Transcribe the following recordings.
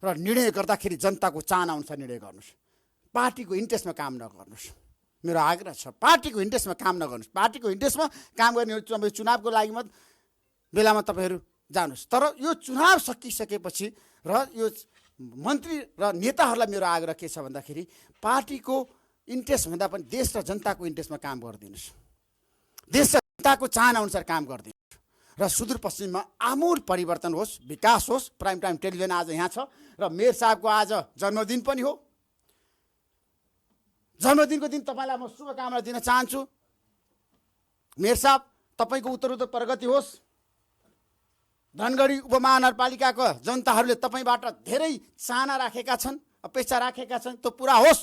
र निर्णय गर्दाखेरि जनताको चाहना अनुसार निर्णय गर्नुहोस्। पार्टीको इन्ट्रेस्टमा काम नगर्नुहोस्। मेरो आग्रह छ, पार्टीको इन्ट्रेस्टमा काम नगर्नुहोस्। पार्टीको इन्ट्रेस्टमा काम गर्ने चुनावको लागि मात्र बेलामा तपाईँहरू जानुहोस्। तर यो चुनाव सकिसकेपछि र यो मन्त्री र नेताहरूलाई मेरो आग्रह के छ भन्दाखेरि पार्टीको इन्ट्रेस्ट भन्दा पनि देश र जनताको इन्ट्रेस्टमा काम गरिदिनुहोस्। देश र जनताको चाहना अनुसार काम गरिदिनुहोस् र सुदूरपश्चिममा आमूल परिवर्तन होस्, विकास होस्। प्राइम टाइम टेलिभिजन आज यहाँ छ र मेयर साहबको आज जन्मदिन पनि हो। जन्मदिनको दिन तपाईँलाई म शुभकामना दिन चाहन्छु। मेयर साहब, तपाईँको उत्तरोत्तर प्रगति होस्। धनगढी उपमहानगरपालिकाको जनताहरूले तपाईँबाट धेरै चाहना राखेका छन्, अपेक्षा राखेका छन्, त्यो पुरा होस्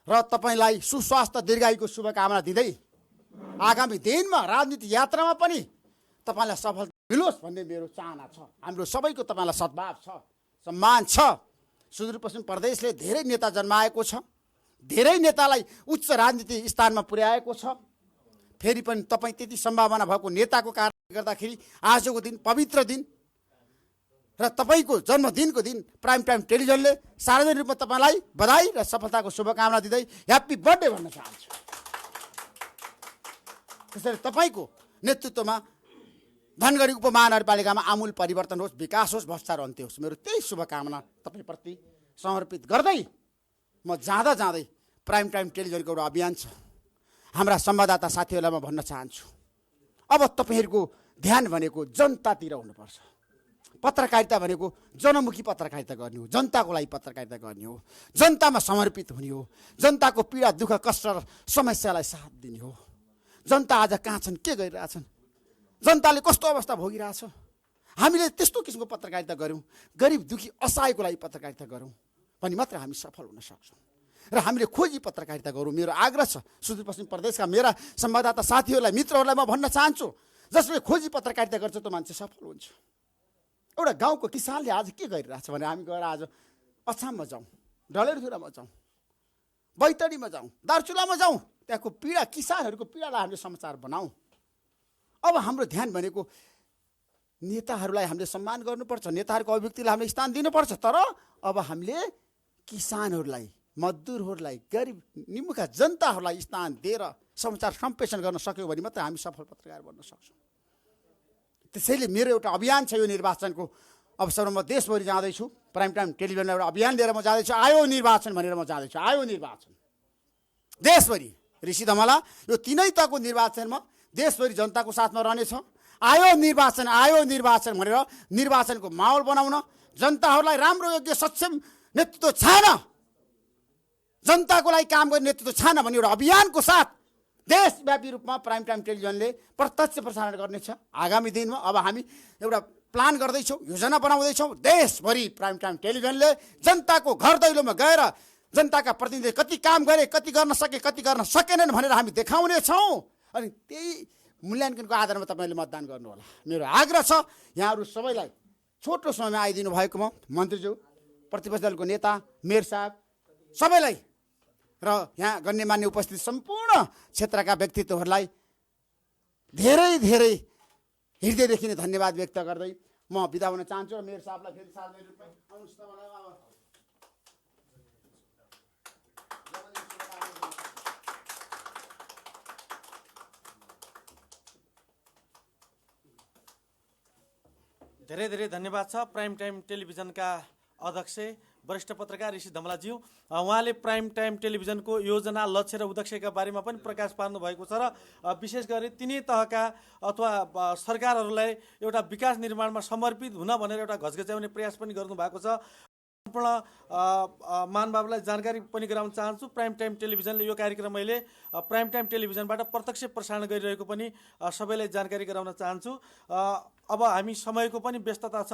र तपाईँलाई सुस्वास्थ्य दीर्घायुको शुभकामना दिँदै आगामी दिनमा राजनीतिक यात्रामा पनि तपाईँलाई सफलता मिलोस् भन्ने मेरो चाहना छ। हाम्रो सबैको तपाईँलाई सद्भाव छ, सम्मान छ। सुदूरपश्चिम प्रदेशले धेरै नेता जन्माएको छ, धेरै नेतालाई उच्च राजनीतिक स्थानमा पुर्याएको छ। फेरि पनि तपाईँ त्यति सम्भावना भएको नेताको कारणले गर्दाखेरि आजको दिन पवित्र दिन र तपाईँको जन्मदिनको दिन प्राइम टाइम टेलिभिजनले सार्वजनिक रूपमा तपाईँलाई बधाई र सफलताको शुभकामना दिँदै ह्याप्पी बर्थडे भन्न चाहन्छु। त्यसैले तपाईँको नेतृत्वमा धनगढी उपमहानगरपालिकामा आमूल परिवर्तन होस्, विकास होस्, भ्रष्टाचार अन्त्य होस्। मेरो त्यही शुभकामना तपाईँप्रति समर्पित गर्दै म जाँदै प्राइम टाइम टेलिभिजनको एउटा अभियान छ, हाम्रा संवाददाता साथीहरूलाई म भन्न चाहन्छु, अब तपाईँहरूको ध्यान भनेको जनतातिर हुनुपर्छ। पत्रकारिता भनेको जनमुखी पत्रकारिता गर्ने हो, जनताको लागि पत्रकारिता गर्ने हो, जनतामा समर्पित हुने हो, जनताको पीडा दुःख कष्ट र समस्यालाई साथ दिने हो। जनता आज कहाँ छन्, के गरिरहेछन्, जनताले कस्तो अवस्था भोगिरहेछ, हामीले त्यस्तो किसिमको पत्रकारिता गऱ्यौँ, गरिब दुःखी असहायको लागि पत्रकारिता गरौँ भने मात्र हामी सफल हुन सक्छौँ। र हामीले खोजी पत्रकारिता गरौँ। मेरो आग्रह छ सुदूरपश्चिम प्रदेशका मेरा संवाददाता साथीहरूलाई, मित्रहरूलाई म भन्न चाहन्छु, जसले खोजी पत्रकारिता गर्छ त्यो मान्छे सफल हुन्छ। एउटा गाउँको किसानले आज के गरिरहेछ भने हामी गएर आज अछाममा जाउँ, डलेरधुरामा जाउँ, बैतडीमा जाउँ, दार्चुलामा जाउँ, त्यहाँको पीडा, किसानहरूको पीडालाई हामीले समाचार बनाऊँ। अब हाम्रो ध्यान भनेको नेताहरूलाई हामीले सम्मान गर्नुपर्छ, नेताहरूको अभिव्यक्तिलाई हामीले स्थान दिनुपर्छ। तर अब हामीले किसानहरूलाई, मजदुरहरूलाई, गरिब निमुखा जनताहरूलाई स्थान दिएर समाचार सम्प्रेषण गर्न सक्यौँ भने मात्रै हामी सफल पत्रकार बन्न सक्छौँ। त्यसैले मेरो एउटा अभियान छ, यो निर्वाचनको अवसरमा म देशभरि जाँदैछु। प्राइम टाइम टेलिभिजनमा एउटा अभियान लिएर म जाँदैछु, आयो निर्वाचन भनेर म जाँदैछु। आयो निर्वाचन देशभरि, ऋषि धमला यो तीनै तहको निर्वाचनमा देशभरि जनताको साथमा रहनेछौँ। आयो निर्वाचन भनेर निर्वाचनको माहौल बनाउन, जनताहरूलाई राम्रो योग्य सक्षम नेतृत्व छान, जनताको लागि काम गर्ने नेतृत्व छान भन्ने एउटा अभियानको साथ देशव्यापी रूपमा प्राइम टाइम टेलिभिजनले प्रत्यक्ष प्रसारण गर्नेछ। आगामी दिनमा अब हामी एउटा प्लान गर्दैछौँ, योजना बनाउँदैछौँ। देशभरि प्राइम टाइम टेलिभिजनले जनताको घर दैलोमा गएर जनताका प्रतिनिधिले कति काम गरे, कति गर्न सके, कति गर्न सकेनन् भनेर हामी देखाउनेछौँ। अनि त्यही मूल्याङ्कनको आधारमा तपाईँले मतदान गर्नु होला। मेरो आग्रह छ यहाँहरू सबैलाई, छोटो समयमा आइदिनु भएकोमा मन्त्रीज्यू, प्रतिपक्ष दलको नेता, मेयर साहब सबैलाई र यहाँ गण्यमान्य उपस्थित सम्पूर्ण क्षेत्रका व्यक्तित्वहरूलाई धेरै धेरै हृदयदेखि नै धन्यवाद व्यक्त गर्दै म बिदा हुन चाहन्छु। र मेयर साहबलाई फेरि सार्वजनिक रूपमा धेरै धेरै धन्यवाद छ प्राइम टाइम टेलिभिजनका अध्यक्ष वरिष्ठ पत्रकार ऋषि धमलाज्यू। उहाँले प्राइम टाइम टेलिभिजनको योजना, लक्ष्य र उद्देश्यका बारेमा पनि प्रकाश पार्नु भएको छ र विशेष गरी तिनै तहका अथवा सरकारहरूलाई एउटा विकास निर्माणमा समर्पित हुन भनेर एउटा घचघच्याउने प्रयास पनि गर्नुभएको छ। सम्पूर्ण महानुभावलाई जानकारी पनि गराउन चाहन्छु, प्राइम टाइम टेलिभिजनले यो कार्यक्रम अहिले प्राइम टाइम टेलिभिजनबाट प्रत्यक्ष प्रसारण गरिरहेको पनि सबैलाई जानकारी गराउन चाहन्छु। अब हामी समयको पनि व्यस्तता छ,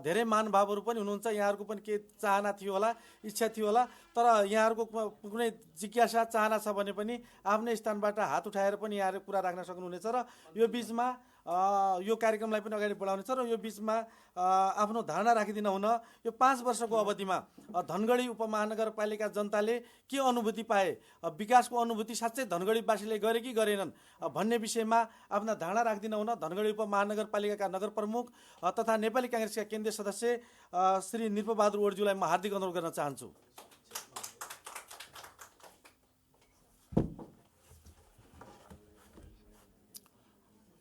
धेरै महानुभावहरू पनि हुनुहुन्छ, यहाँहरूको पनि के चाहना थियो होला, इच्छा थियो होला, तर यहाँहरूको कुनै जिज्ञासा चाहना छ भने पनि आफ्नै स्थानबाट हात उठाएर पनि यहाँहरू कुरा राख्न सक्नुहुनेछ। र यो बिचमा यो कार्यक्रमलाई पनि अगाडि बढाउनेछ र यो बिचमा आफ्नो धारणा राखिदिन हुन यो 5 वर्षको अवधिमा धनगढी उपमहानगरपालिका जनताले के अनुभूति पाए, विकासको अनुभूति साँच्चै धनगढीवासीले गरे कि गरेनन् भन्ने विषयमा आफ्ना धारणा राखिदिन हुन धनगढी उपमहानगरपालिकाका नगर प्रमुख तथा नेपाली काङ्ग्रेसका केन्द्रीय सदस्य श्री निरपबहादुर ओर्ज्यूलाई म हार्दिक अनुरोध गर्न चाहन्छु।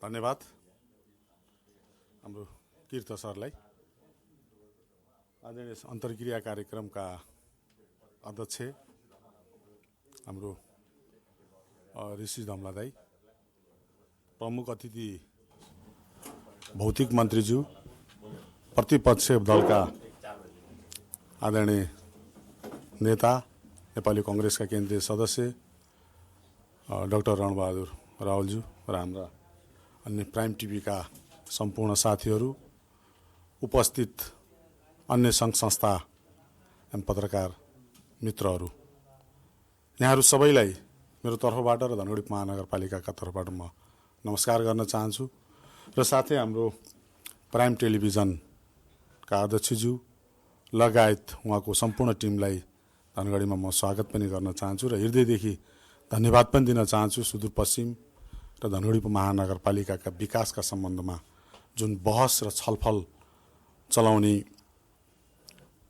धन्यवाद हाम्रो तीर्थ सरलाई। आदरणीय अन्तर्क्रिया कार्यक्रमका अध्यक्ष हाम्रो ऋषि धमला दाई, प्रमुख अतिथि भौतिक मन्त्रीज्यू, प्रतिपक्ष दलका आदरणीय नेता नेपाली काङ्ग्रेसका केन्द्रीय सदस्य डाक्टर रणबहादुर रावलज्यू र हाम्रा अन्य प्राइम टिभीका सम्पूर्ण साथीहरू, उपस्थित अन्य सङ्घ संस्था एवं पत्रकार मित्रहरू, यहाँहरू सबैलाई मेरो तर्फबाट र धनगढी महानगरपालिकाका तर्फबाट म नमस्कार गर्न चाहन्छु र साथै हाम्रो प्राइम टेलिभिजनका अध्यक्षज्यू लगायत उहाँको सम्पूर्ण टिमलाई धनगढीमा म स्वागत पनि गर्न चाहन्छु र हृदयदेखि धन्यवाद पनि दिन चाहन्छु। सुदूरपश्चिम र धनगढी महानगरपालिकाका विकासका सम्बन्धमा जुन बहस र छलफल चलाउने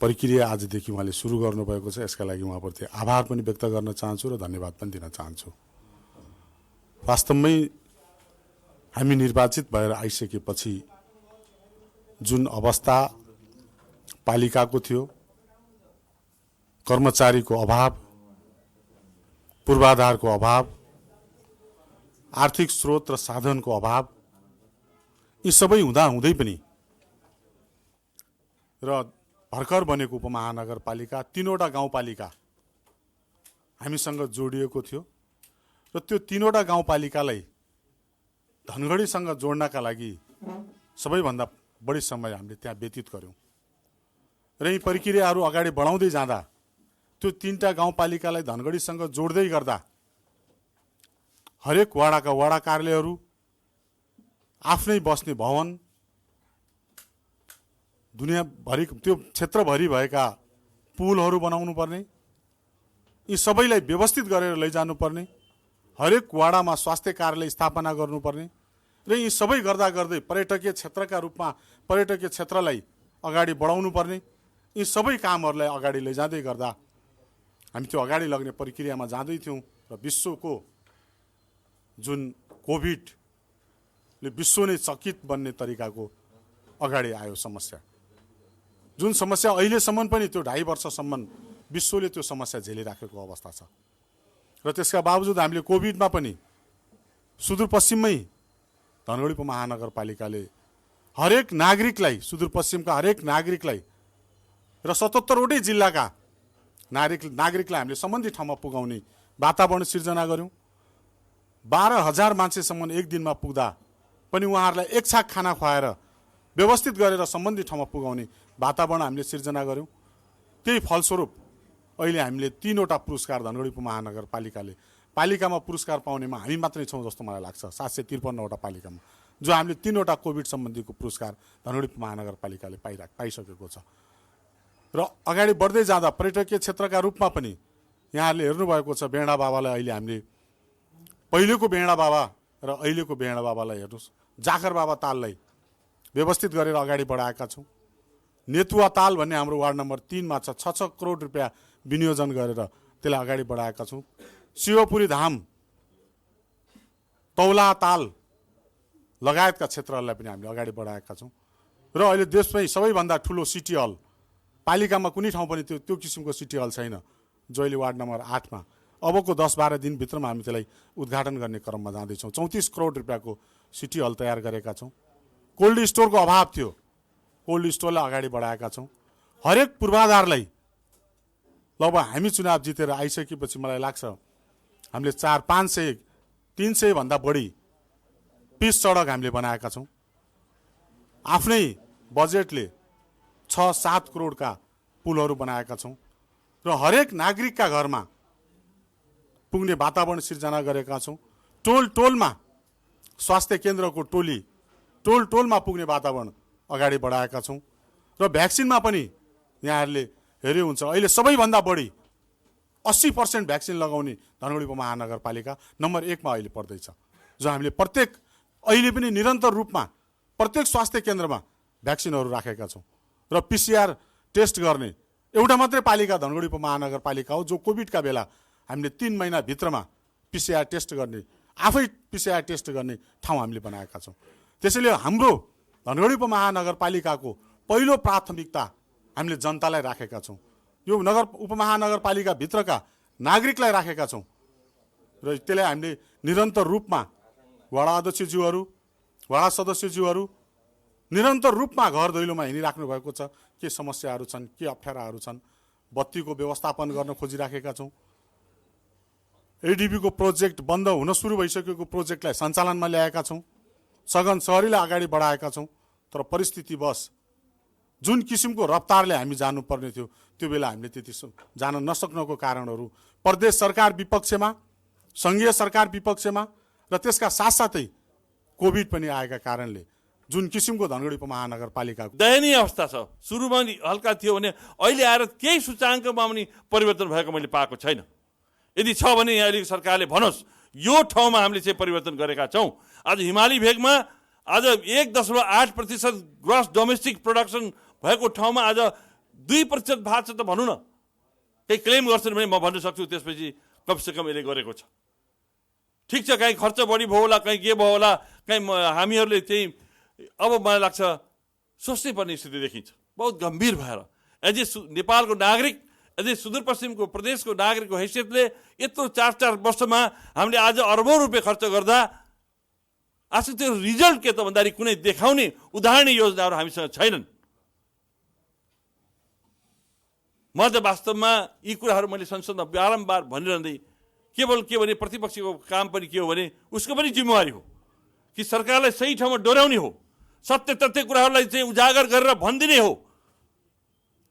प्रक्रिया आजदेखि उहाँले सुरु गर्नुभएको छ, यसका लागि उहाँप्रति आभार पनि व्यक्त गर्न चाहन्छु र धन्यवाद पनि दिन चाहन्छु। वास्तवमै हामी निर्वाचित भएर आइसकेपछि जुन अवस्था पालिकाको थियो, कर्मचारीको अभाव, पूर्वाधारको अभाव, आर्थिक स्रोत र साधनको अभाव, यी सबै हुँदै पनि र भर्खर बनेको उपमहानगरपालिका 3वटा गाउँपालिका हामीसँग जोडिएको थियो र त्यो 3वटा गाउँपालिकालाई धनगढीसँग जोड्नका लागि सबैभन्दा बढी समय हामीले त्यहाँ व्यतीत गर्यौं र यी प्रक्रियाहरू अगाडि बढाउँदै जाँदा त्यो 3टा गाउँपालिकालाई धनगढीसँग जोड्दै गर्दा हरेक वडाका वडा कार्यालयहरू, आफ्नै बस्ने भवन, दुनियाँभरि त्यो क्षेत्रभरि भएका पुलहरू बनाउनु पर्ने, यी सबैलाई व्यवस्थित गरेर लैजानुपर्ने, हरेक वडामा स्वास्थ्य कार्यालय स्थापना गर्नुपर्ने र यी सबै गर्दा गर्दै पर्यटकीय क्षेत्रका रूपमा पर्यटकीय क्षेत्रलाई अगाडि बढाउनु पर्ने, यी सबै कामहरूलाई अगाडि लैजाँदै गर्दा हामी त्यो अगाडि लग्ने प्रक्रियामा जाँदै थियौं र विश्वको जुन कोभिडले विश्व नै चकित बन्ने तरिकाको अगाडि आयो समस्या, जुन समस्या अहिलेसम्म पनि त्यो 2.5 वर्षसम्म विश्वले त्यो समस्या झेलिराखेको अवस्था छ र त्यसका बावजुद हामीले कोभिडमा पनि सुदूरपश्चिममै धनगढी महानगरपालिकाले हरेक नागरिकलाई, सुदूरपश्चिमका हरेक नागरिकलाई र 77वटै जिल्लाका नागरिकलाई हामीले सम्बन्धित ठाउँमा पुगाउने वातावरण सिर्जना गर्यौं। 12,000 मान्छेसम्म एक दिनमा पुग्दा पनि उहाँहरूलाई एक छाक खाना खुवाएर व्यवस्थित गरेर सम्बन्धित ठाउँमा पुगाउने वातावरण हामीले सिर्जना गर्यौं। त्यही फलस्वरूप अहिले हामीले 3वटा पुरस्कार धनगढी महानगरपालिकाले पालिकामा पुरस्कार पाउनेमा हामी मात्रै छौं जस्तो मलाई लाग्छ। 753वटा पालिकामा जो हामीले 3वटा कोभिड सम्बन्धीको पुरस्कार धनगढी महानगरपालिकाले पाइसकेको छ र अगाडि बढ्दै जाँदा पर्यटकीय क्षेत्रका रूपमा पनि यहाँहरूले हेर्नुभएको छ बेडा बाबालाई अहिले हामीले पहिलेको बेडा बाबा र अहिलेको बेडा बाबालाई हेर्नुस्, जाखर बाबा ताललाई व्यवस्थित गरेर अगाडि बढाएका छौं। नेतुवा ताल भन्ने हाम्रो वार्ड नम्बर 3 मा छ, 6 करोड रुपैयाँ विनियोजन गरेर त्यसलाई अगाडि बढाएका छौं। शिवपुरी धाम, तौला ताल लगायतका क्षेत्रहरूलाई पनि हामीले अगाडि बढाएका छौं र अहिले देशमै सबैभन्दा ठूलो सिटी हल, पालिकामा कुनै ठाउँ पनि त्यो किसिमको सिटी हल छैन, जो अहिले वार्ड नम्बर 8 मा अबको 10-12 दिन भित्रमा हामी त्यसलाई उद्घाटन गर्ने क्रममा जाँदैछौँ। 34 करोड रुपैयाँको सिटी हल तयार गरेका छौं। कोल्ड स्टोरको अभाव थियो, कोल्ड स्टोरलाई अगाडि बढाएका छौं। हरेक पूर्वाधारलाई अब हामी चुनाव जितेर आइसकेपछि मलाई लाग्छ हामीले 400, 500, 300 भन्दा बढी पिच सडक हामीले बनाएका छौं। आफ्नै बजेटले 6-7 करोडका पुलहरू बनाएका छौं र हरेक नागरिकका घरमा पुग्ने वातावरण सिर्जना गरेका छौं। टोल टोलमा स्वास्थ्य केन्द्रको टोली टोलमा पुग्ने वातावरण अगाडि बढाएका छौँ र भ्याक्सिनमा पनि यहाँहरूले हेरे हुन्छ अहिले सबैभन्दा बढी 80% भ्याक्सिन लगाउने धनगढी उपमहानगरपालिका नम्बर 1मा अहिले पर्दैछ। जो हामीले अहिले पनि निरन्तर रूपमा प्रत्येक स्वास्थ्य केन्द्रमा भ्याक्सिनहरू राखेका छौँ र PCR टेस्ट गर्ने एउटा मात्रै पालिका धनगढी उपमहानगरपालिका हो जो कोभिडका बेला हामीले 3 महिनाभित्रमा PCR टेस्ट गर्ने आफै PCR टेस्ट गर्ने ठाउँ हामीले बनाएका छौँ। त्यसैले हाम्रो धनगढी उपमहानगरपालिकाको पहिलो प्राथमिकता हामीले जनतालाई राखेका छौँ। यो उपमहानगरपालिकाभित्रका नागरिकलाई राखेका छौँ र त्यसलाई हामीले निरन्तर रूपमा वडा अध्यक्षज्यूहरू वडा सदस्यज्यूहरू निरन्तर रूपमा घर दैलोमा हिँडिराख्नु भएको छ। के समस्याहरू छन्, के अप्ठ्याराहरू छन्, बत्तीको व्यवस्थापन गर्न खोजिराखेका छौँ। एडिबीको प्रोजेक्ट बन्द हुन सुरु भइसकेको प्रोजेक्टलाई सञ्चालनमा ल्याएका छौँ। सघन सहरीलाई अगाडि बढाएका छौँ। तर परिस्थितिवश जुन किसिमको रफ्तारले हामी जानुपर्ने थियो त्यो बेला हामीले त्यति जान नसक्नुको कारणहरू प्रदेश सरकार विपक्षमा, सङ्घीय सरकार विपक्षमा र त्यसका साथसाथै कोभिड पनि आएका कारणले जुन किसिमको धनगढी उपमहानगरपालिकाको दयनीय अवस्था छ। सुरुमा हल्का थियो भने अहिले आएर केही सूचाङ्कमा पनि परिवर्तन भएको मैले पाएको छैन। यदि छ भने यहाँ अहिले सरकारले भनोस् यो ठाउँमा हामीले चाहिँ परिवर्तन गरेका छौँ। आज हिमाली भेगमा आज 1.8% ग्रस डोमेस्टिक प्रोडक्सन भएको ठाउँमा आज 2% भएको छ त भनौँ न। केही क्लेम गर्छन् भने म भन्न सक्छु त्यसपछि कमसेकम यसले गरेको छ। ठिक छ, कहीँ खर्च बढी भयो होला, कहीँ के भयो होला, कहीँ हामीहरूले चाहिँ अब मलाई लाग्छ सोच्नै पर्ने स्थिति देखिन्छ बहुत गम्भीर भएर। एज ए नेपालको नागरिक, एज ए सुदूरपश्चिमको प्रदेशको नागरिकको हैसियतले यत्रो 4 वर्षमा हामीले आज अरबौँ रुपियाँ खर्च गर्दा आज त्यो रिजल्ट के त भन्दाखेरि कुनै देखाउने उदाहरणीय योजनाहरू हामीसँग छैनन्। म त वास्तवमा यी कुराहरू मैले संसदमा बारम्बार भनिरहँदै केवल के भने प्रतिपक्षको काम पनि के हो भने उसको पनि जिम्मेवारी हो कि सरकारलाई सही ठाउँमा डोर्याउने हो, सत्य तथ्य कुराहरूलाई चाहिँ उजागर गरेर भनिदिने हो।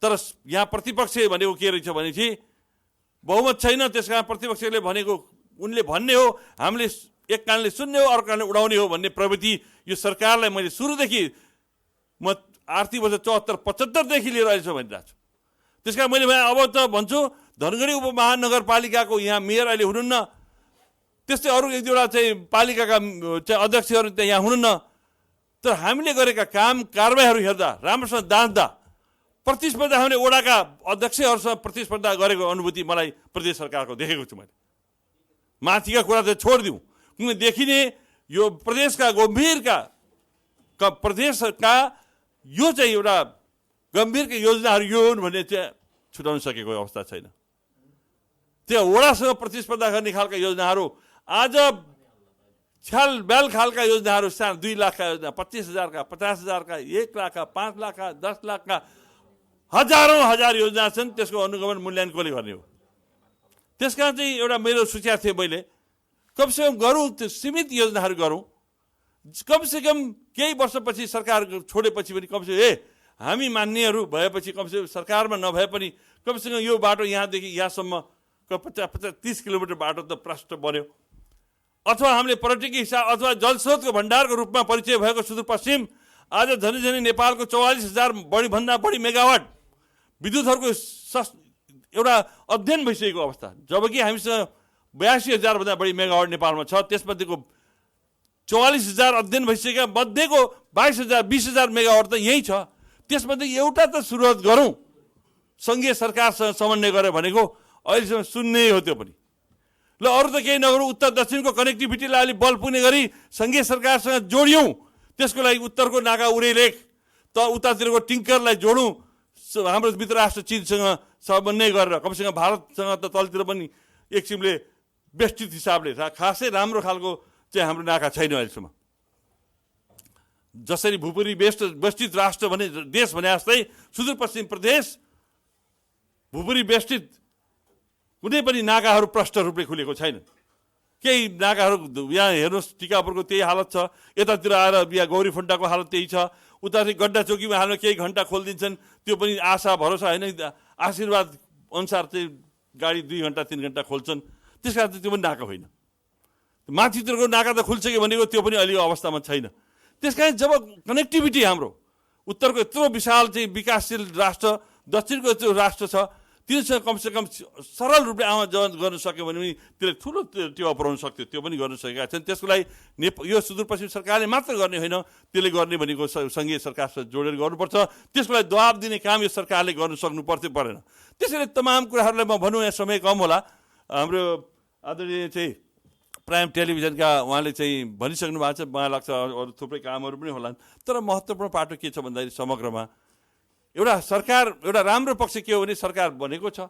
तर यहाँ प्रतिपक्ष भनेको के रहेछ भने चाहिँ बहुमत छैन, त्यस कारण प्रतिपक्षले भनेको उनले भन्ने हो, हामीले एक कानले सुन्ने हो अर्को कानले उडाउने हो भन्ने प्रवृत्ति यो सरकारलाई मैले सुरुदेखि म आर्थिक वर्ष 74-75 देखि लिएर अहिलेसम्म भनिरहेको छु। त्यस कारण मैले अब त भन्छु धनगढी उपमहानगरपालिकाको यहाँ मेयर अहिले हुनुहुन्न, त्यस्तै अरू एक दुईवटा चाहिँ पालिकाका चाहिँ अध्यक्षहरू त्यहाँ यहाँ हुनुहुन्न। तर हामीले गरेका काम कारबाहीहरू हेर्दा राम्रोसँग जाँच्दा प्रतिस्पर्धा हामीले वडाका अध्यक्षहरूसँग प्रतिस्पर्धा गरेको अनुभूति मलाई प्रदेश सरकारको देखेको छु मैले। माथिका कुरा चाहिँ छोडिदिउँ, किन देखिने यो प्रदेशका गम्भीरका प्रदेशका यो चाहिँ एउटा गम्भीरका योजनाहरू यो हुन् भन्ने चाहिँ छुटाउन सकेको अवस्था छैन। त्यो वडासँग प्रतिस्पर्धा गर्ने खालका योजनाहरू आज छ्यालब्याल खालका योजनाहरू सानो 2 लाखका योजना, 25,000 का, 50,000 का, 1 लाख का, 5 लाख का, 10 लाख का हजारौँ हजार योजना छन्। त्यसको अनुगमन मूल्याङ्कन कसले गर्ने हो? त्यस कारण चाहिँ एउटा मेरो सुझाव थियो मैले कमसेकम गरौँ, त्यो सीमित योजनाहरू गरौँ। कमसेकम केही वर्षपछि सरकार छोडेपछि पनि कमसेकम हामी मान्नेहरू भएपछि कमसेकम सरकारमा नभए पनि कमसेकम यो बाटो यहाँदेखि यहाँसम्म 50-30 किलोमिटर बाटो त प्रष्ट बन्यो। अथवा हामीले पर्यटकीय हिसाब अथवा जलस्रोतको भण्डारको रूपमा परिचय भएको सुदूरपश्चिम आज झनै नेपालको 44,000 भन्दा बढी मेगावाट विद्युतहरूको एउटा अध्ययन भइसकेको अवस्था, जबकि हामीसँग 82,000 भन्दा बढी मेगावाट नेपालमा छ। त्यसमध्येको 44,000 अध्ययन भइसकेका मध्येको 22,000 मेगावाट त यही छ। त्यसमध्ये एउटा त सुरुवात गरौँ, सङ्घीय सरकारसँग समन्वय गरेर भनेको अहिलेसम्म सुन्ने हो त्यो पनि। ल अरू त केही नगरौँ, उत्तर दक्षिणको कनेक्टिभिटीलाई अलिक बल पुग्ने गरी सङ्घीय सरकारसँग जोडियौँ। त्यसको लागि उत्तरको नागा उरेलेख त उतातिरको टिङ्करलाई जोडौँ, हाम्रो मित्र राष्ट्र चीनसँग समन्वय गरेर कमसेकम भारतसँग त तलतिर पनि एक किसिमले व्यवस्थित हिसाबले खासै राम्रो खालको चाहिँ हाम्रो नाका छैन अहिलेसम्म। जसरी भूपुरी बेष्टित राष्ट्र भने देश भने जस्तै सुदूरपश्चिम प्रदेश भूपुरी बेष्टित कुनै पनि नाकाहरू प्रष्ट रूपले खुलेको छैन। केही नाकाहरू यहाँ हेर्नुहोस् टिकापुरको त्यही हालत छ, यतातिर आएर यहाँ गौरीफुन्टाको हालत त्यही छ, उतातिर गड्डा चौकीमा हाल्न केही घन्टा खोलिदिन्छन्, त्यो पनि आशा भरोसा होइन, आशीर्वाद अनुसार चाहिँ गाडी 2 घन्टा 3 घन्टा खोल्छन्। त्यस कारण त्यो पनि नाका होइन। माथितिरको नाका त खुल्छ कि भनेको त्यो पनि अहिले अवस्थामा छैन। त्यस कारण जब कनेक्टिभिटी हाम्रो उत्तरको यत्रो विशाल चाहिँ विकासशील राष्ट्र, दक्षिणको यत्रो राष्ट्र छ, तिनीसँग कमसेकम सरल रूपले आवाज गर्न सक्यो भने पनि त्यसले ठुलो टेवा पुऱ्याउन सक्थ्यो, त्यो पनि गर्न सकेका छन्। त्यसको लागि यो सुदूरपश्चिम सरकारले मात्र गर्ने होइन, त्यसले गर्ने भनेको सङ्घीय सरकारसँग जोडेर गर्नुपर्छ। त्यसको लागि दबाब दिने काम यो सरकारले गर्नु सक्नु परेन। त्यसैले तमाम कुराहरूलाई म भनौँ, यहाँ समय कम होला, हाम्रो आदरणीय चाहिँ प्राइम टेलिभिजनका उहाँले चाहिँ भनिसक्नु भएको छ, मलाई लाग्छ अरू थुप्रै कामहरू पनि होलान्। तर महत्त्वपूर्ण पाटो के छ भन्दाखेरि समग्रमा एउटा सरकार, एउटा राम्रो पक्ष के हो भने सरकार बनेको छ,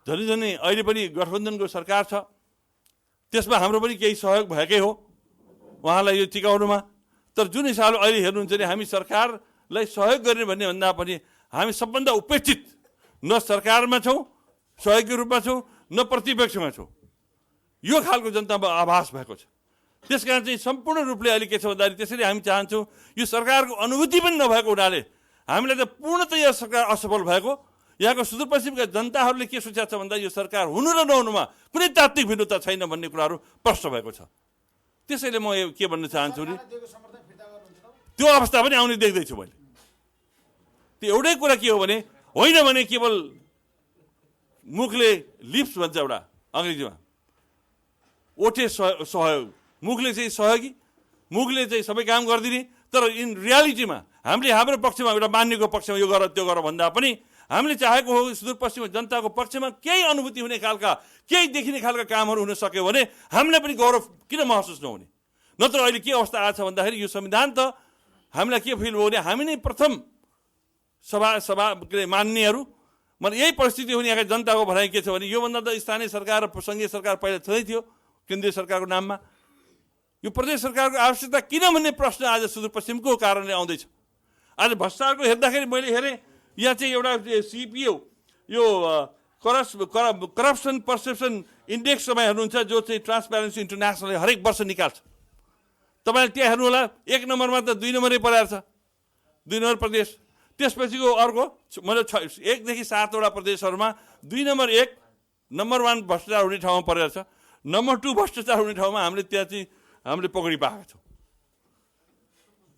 झनै अहिले पनि गठबन्धनको सरकार छ, त्यसमा हाम्रो पनि केही सहयोग भएकै हो उहाँलाई यो टिकाउनुमा। तर जुन हिसाबले अहिले हेर्नुहुन्छ भने हामी सरकारलाई सहयोग गर्ने भन्ने भन्दा पनि हामी सबभन्दा उपेक्षित, न सरकारमा छौँ सहयोगको रूपमा छौँ, न प्रतिपक्षमा छौँ, यो खालको जनतामा आभास भएको छ। त्यस कारण चाहिँ सम्पूर्ण रूपले अहिले के छ भन्दाखेरि त्यसरी हामी चाहन्छौँ यो सरकारको अनुभूति पनि नभएको हुनाले हामीलाई त पूर्णतया सरकार असफल भएको, यहाँको सुदूरपश्चिमका जनताहरूले के सोचेको छ भन्दा यो सरकार हुनु र नहुनुमा कुनै तात्विक भिन्नता छैन भन्ने कुराहरू प्रश्न भएको छ। त्यसैले म यो के भन्न चाहन्छु नि, त्यो अवस्था पनि आउने देख्दैछु मैले। त्यो एउटै कुरा के हो भने, होइन भने केवल मुखले लिप्स भन्छ एउटा अङ्ग्रेजीमा, ओठे सहयोग, मुखले चाहिँ सहयोगी, मुखले चाहिँ सबै काम गरिदिने, तर इन रियालिटीमा हामीले हाम्रो पक्षमा एउटा मान्यको पक्षमा यो गर त्यो गर भन्दा पनि हामीले चाहेको हो सुदूरपश्चिम जनताको पक्षमा केही अनुभूति हुने खालका, केही देखिने खालका कामहरू हुन सक्यो भने हामीलाई पनि गौरव किन महसुस नहुने। नत्र अहिले के अवस्था आएको छ भन्दाखेरि यो संविधान त हामीलाई के फिल भयो भने हामी नै प्रथम के मान्नेहरू, मतलब यही परिस्थिति हुने यहाँका जनताको भनाइ के छ भने योभन्दा त स्थानीय सरकार र सङ्घीय सरकार पहिला छँदै थियो केन्द्रीय सरकारको नाममा, यो प्रदेश सरकारको आवश्यकता किन भन्ने प्रश्न आज सुदूरपश्चिमको कारणले आउँदैछ। आज भ्रष्टाचारको हेर्दाखेरि मैले हेरेँ यहाँ चाहिँ एउटा सिपिओ यो करप्सन पर्सेप्सन इन्डेक्स तपाईँ हेर्नुहुन्छ, जो चाहिँ ट्रान्सप्यारेन्सी इन्टरनेसनलले हरेक वर्ष निकाल्छ, तपाईँले त्यहाँ हेर्नु होला 1 नम्बरमा त 2 नम्बरै परेको छ, 2 नम्बर प्रदेश। त्यसपछिको अर्को मतलब 1 देखि 7 वटा प्रदेशहरूमा 2 नम्बर 1 नम्बर 1 भ्रष्टाचार हुने ठाउँमा परेको छ, नम्बर 2 भ्रष्टाचार हुने ठाउँमा हामीले त्यहाँ चाहिँ हामीले पकडी पाएका छौँ।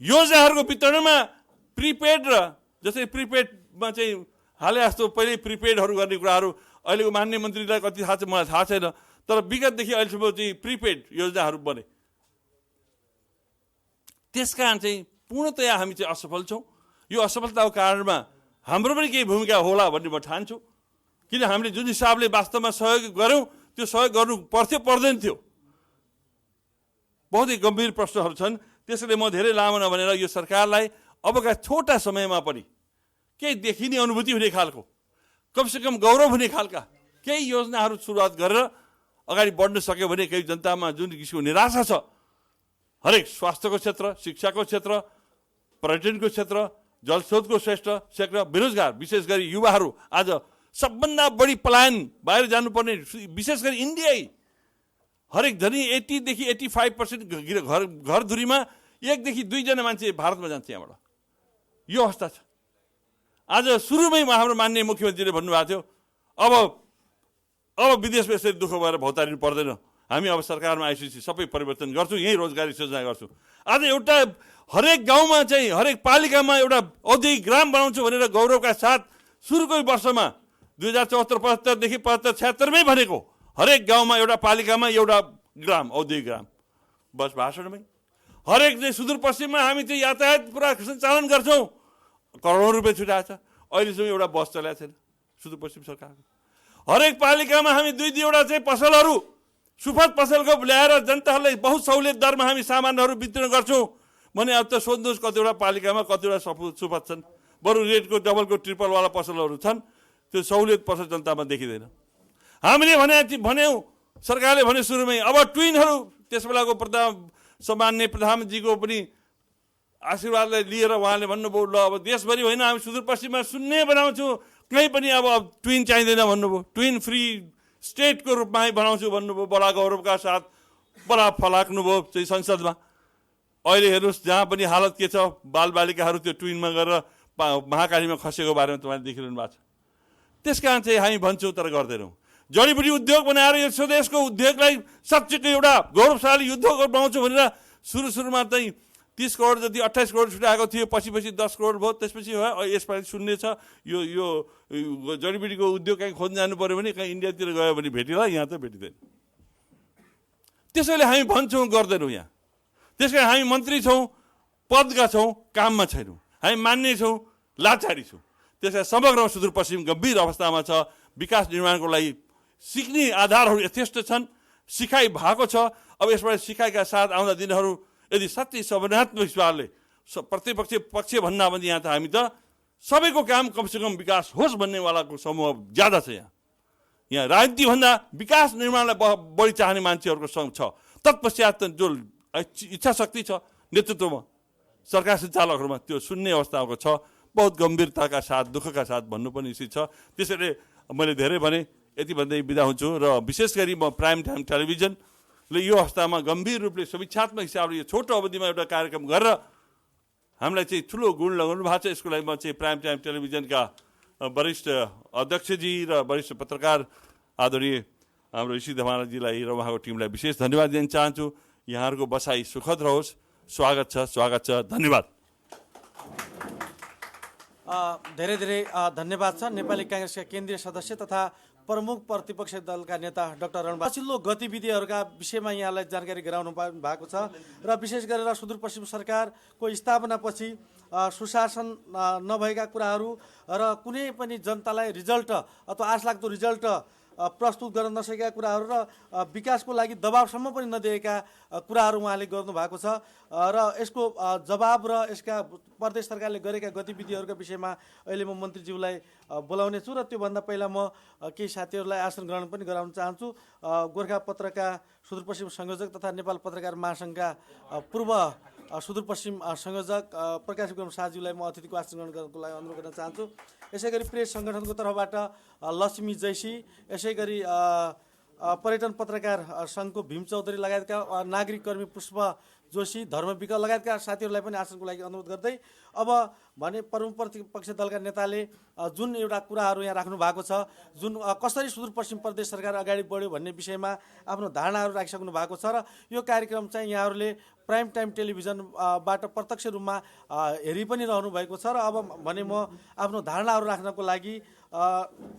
योजनाहरूको वितरणमा प्रिपेड र जस्तै प्रिपेडमा चाहिँ हाले जस्तो पहिल्यै प्रिपेडहरू गर्ने कुराहरू अहिलेको माननीय मन्त्रीलाई कति थाहा छ मलाई थाहा छैन, तर विगतदेखि अहिलेसम्म चाहिँ प्रिपेड योजनाहरू बने। त्यस कारण चाहिँ पूर्णतया हामी चाहिँ असफल छौँ। यो असफलताको कारणमा हाम्रो पनि केही भूमिका होला भन्ने म ठान्छु, किन हामीले जुन हिसाबले वास्तवमा सहयोग गऱ्यौँ त्यो सहयोग गर्नु पर्थ्यो पर्दैन थियो, बहुतै गम्भीर प्रश्नहरू छन्। त्यसैले म धेरै लामो नभनेर यो सरकारलाई अबका छोटा समयमा पनि केही देखिने अनुभूति हुने खालको, कमसेकम गौरव हुने खालका केही योजनाहरू सुरुवात गरेर अगाडि बढ्न सक्यो भने केही जनतामा जुन किसिमको निराशा छ, हरेक स्वास्थ्यको क्षेत्र, शिक्षाको क्षेत्र, पर्यटनको क्षेत्र, जलस्रोतको क्षेत्र, बेरोजगार विशेष गरी युवाहरू आज सबभन्दा बढी पलायन बाहिर जानुपर्ने, विशेष गरी इन्डियै हरेक झन् 80 देखि 85% घर धुरीमा 1 देखि 2 जना मान्छे भारतमा जान्छ यहाँबाट। यो अवस्था छ। आज सुरुमै हाम्रो माननीय मुख्यमन्त्रीले भन्नुभएको थियो अब विदेशमा यसरी दुःख भएर भौतारिनु पर्दैन, हामी अब सरकारमा आइसकेपछि सबै परिवर्तन गर्छौँ, यहीँ रोजगारी सृजना गर्छौँ। आज एउटा हरेक गाउँमा चाहिँ हरेक पालिकामा एउटा औद्योगिक ग्राम बनाउँछु भनेर गौरवका साथ सुरुकै वर्षमा 2074-75 देखि 75-76मै भनेको हरेक गाउँमा एउटा पालिकामा एउटा ग्राम औद्योगिक ग्राम, बस भाषणमै। हरेक चाहिँ सुदूरपश्चिममा हामी चाहिँ यातायात पुरा सञ्चालन गर्छौँ, करोडौँ रुपियाँ छुटाएको छ, अहिलेसम्म एउटा बस चलाएको छैन सुदूरपश्चिम सरकारको। हरेक पालिकामा हामी 2-2वटा चाहिँ पसलहरू सुपथ पसलको ल्याएर जनताहरूलाई बहुत सहुलियत दरमा हामी सामानहरू वितरण गर्छौँ भने अब त सोध्नुहोस् कतिवटा पालिकामा कतिवटा सुपथ छन्, बरु रेटको डबलको ट्रिपलवाला पसलहरू छन्, त्यो सहुलियत पसल जनतामा देखिँदैन। हामीले भन्यौँ सरकारले भने सुरुमै अब ट्विनहरू, त्यस बेलाको सम्माननीय प्रधानमन्त्रीको पनि आशीर्वादलाई लिएर उहाँले भन्नुभयो ल अब देशभरि होइन हामी सुदूरपश्चिममा शून्य बनाउँछौँ, कहीँ पनि अब ट्विन चाहिँदैन भन्नुभयो, ट्विन फ्री स्टेटको रूपमा बनाउँछु भन्नुभयो, बडा गौरवका साथ बडा फलाक्नुभयो चाहिँ संसदमा। अहिले हेर्नुहोस् जहाँ पनि हालत के छ, बालबालिकाहरू त्यो ट्विनमा गएर महाकालीमा खसेको बारेमा तपाईँले देखिरहनु भएको छ। त्यस कारण चाहिँ हामी भन्छौँ तर गर्दैनौँ। जडीबुटी उद्योग बनाएर यो स्वदेशको उद्योगलाई साँच्चीकै एउटा गौरवशाली उद्योग बनाउँछु भनेर सुरुमा चाहिँ 30 करोड जति 28 करोड छुट्याएको थियो, पछि 10 करोड भयो, त्यसपछि यसपालि शून्य छ। यो जडीबुटीको उद्योग कहीँ खोज्न जानु पऱ्यो भने कहीँ इन्डियातिर गयो भने भेटिला, यहाँ त भेटिँदैन। त्यसैले हामी भन्छौँ गर्दैनौँ यहाँ। त्यस कारण हामी मन्त्री छौँ, पदका छौँ, काममा छैनौँ। हामी मान्ने छौँ, लाचारी छौँ। त्यसै समग्र सुदूरपश्चिम गम्भीर अवस्थामा छ। विकास निर्माणको लागि सिक्ने आधारहरू यथेष्ट छन्, सिकाइ भएको छ। अब यसबाट सिकाइका साथ आउँदा दिनहरू यदि साँच्चै संवेदनात्मक हिसाबले प्रतिपक्ष पक्ष भन्दा पनि यहाँ त हामी त सबैको काम कमसेकम विकास होस् भन्नेवालाको समूह ज्यादा छ। यहाँ राजनीतिभन्दा विकास निर्माणलाई बढी चाहने मान्छेहरूको सङ्घ छ। तत्पश्चात जो इच्छा शक्ति छ नेतृत्वमा सरकार सञ्चालकहरूमा त्यो सुन्ने अवस्थाको छ। बहुत गम्भीरताका साथ दुःखका साथ भन्नुपर्ने स्थिति छ। त्यसैले मैले धेरै भने, यति भन्दै बिदा हुन्छु। र विशेष गरी म प्राइम टाइम टेलिभिजनले यो अवस्थामा गम्भीर रूपले समीक्षात्मक हिसाबले यो छोटो अवधिमा एउटा कार्यक्रम गरेर हामीलाई चाहिँ ठुलो गुण लगाउनु भएको छ। यसको लागि म चाहिँ प्राइम टाइम टेलिभिजनका वरिष्ठ अध्यक्षजी र वरिष्ठ पत्रकार आदरणीय हाम्रो ऋषि धमालाजीलाई र उहाँको टिमलाई विशेष धन्यवाद दिन चाहन्छु। यहाँहरूको बसाइ सुखद रहोस्। स्वागत छ, धन्यवाद। धेरै धेरै धन्यवाद छ। नेपाली काङ्ग्रेसका केन्द्रीय सदस्य तथा प्रमुख प्रतिपक्षी दलका नेता डाक्टर रणबहादुर पछिल्लो गतिविधिहरूका विषयमा यहाँलाई जानकारी गराउनु भएको छ। र विशेष गरेर सुदूरपश्चिम सरकारको स्थापनापछि सुशासन नभएका कुराहरू र कुनै पनि जनतालाई रिजल्ट अथवा आशलाग्दो रिजल्ट प्रस्तुत गर्न नसकेका कुराहरू र विकासको लागि दबाबसम्म पनि नदिएका कुराहरू उहाँले गर्नुभएको छ। र यसको जवाब र यसका प्रदेश सरकारले गरेका गतिविधिहरूका विषयमा अहिले म मन्त्रीज्यूलाई बोलाउने छु। र त्योभन्दा पहिला म केही साथीहरूलाई आसन ग्रहण पनि गराउन चाहन्छु। गोर्खापत्रका सुदूरपश्चिम संयोजक तथा नेपाल पत्रकार महासङ्घका पूर्व सुदूरपश्चिम संयोजक प्रकाश विक्रम शाहज्यूलाई म अतिथिको आसन ग्रहण गर्नको लागि अनुरोध गर्न चाहन्छु। यसै गरी प्रेस सङ्गठनको तर्फबाट लक्ष्मी जैसी, यसै गरी पर्यटन पत्रकार सङ्घको भीम चौधरी लगायतका नागरिक कर्मी पुष्प जोशी, धर्म विक लगायतका साथीहरूलाई पनि आसनको लागि अनुरोध गर्दै अब भने प्रमुख प्रतिपक्ष दलका नेताले जुन एउटा कुराहरू यहाँ राख्नु भएको छ, जुन कसरी सुदूरपश्चिम प्रदेश सरकार अगाडि बढ्यो भन्ने विषयमा आफ्नो धारणाहरू राखिसक्नु भएको छ। र यो कार्यक्रम चाहिँ यहाँहरूले प्राइम टाइम टेलिभिजनबाट प्रत्यक्ष रूपमा हेरि पनि रहनु भएको छ। र अब भने म आफ्नो धारणाहरू राख्नको लागि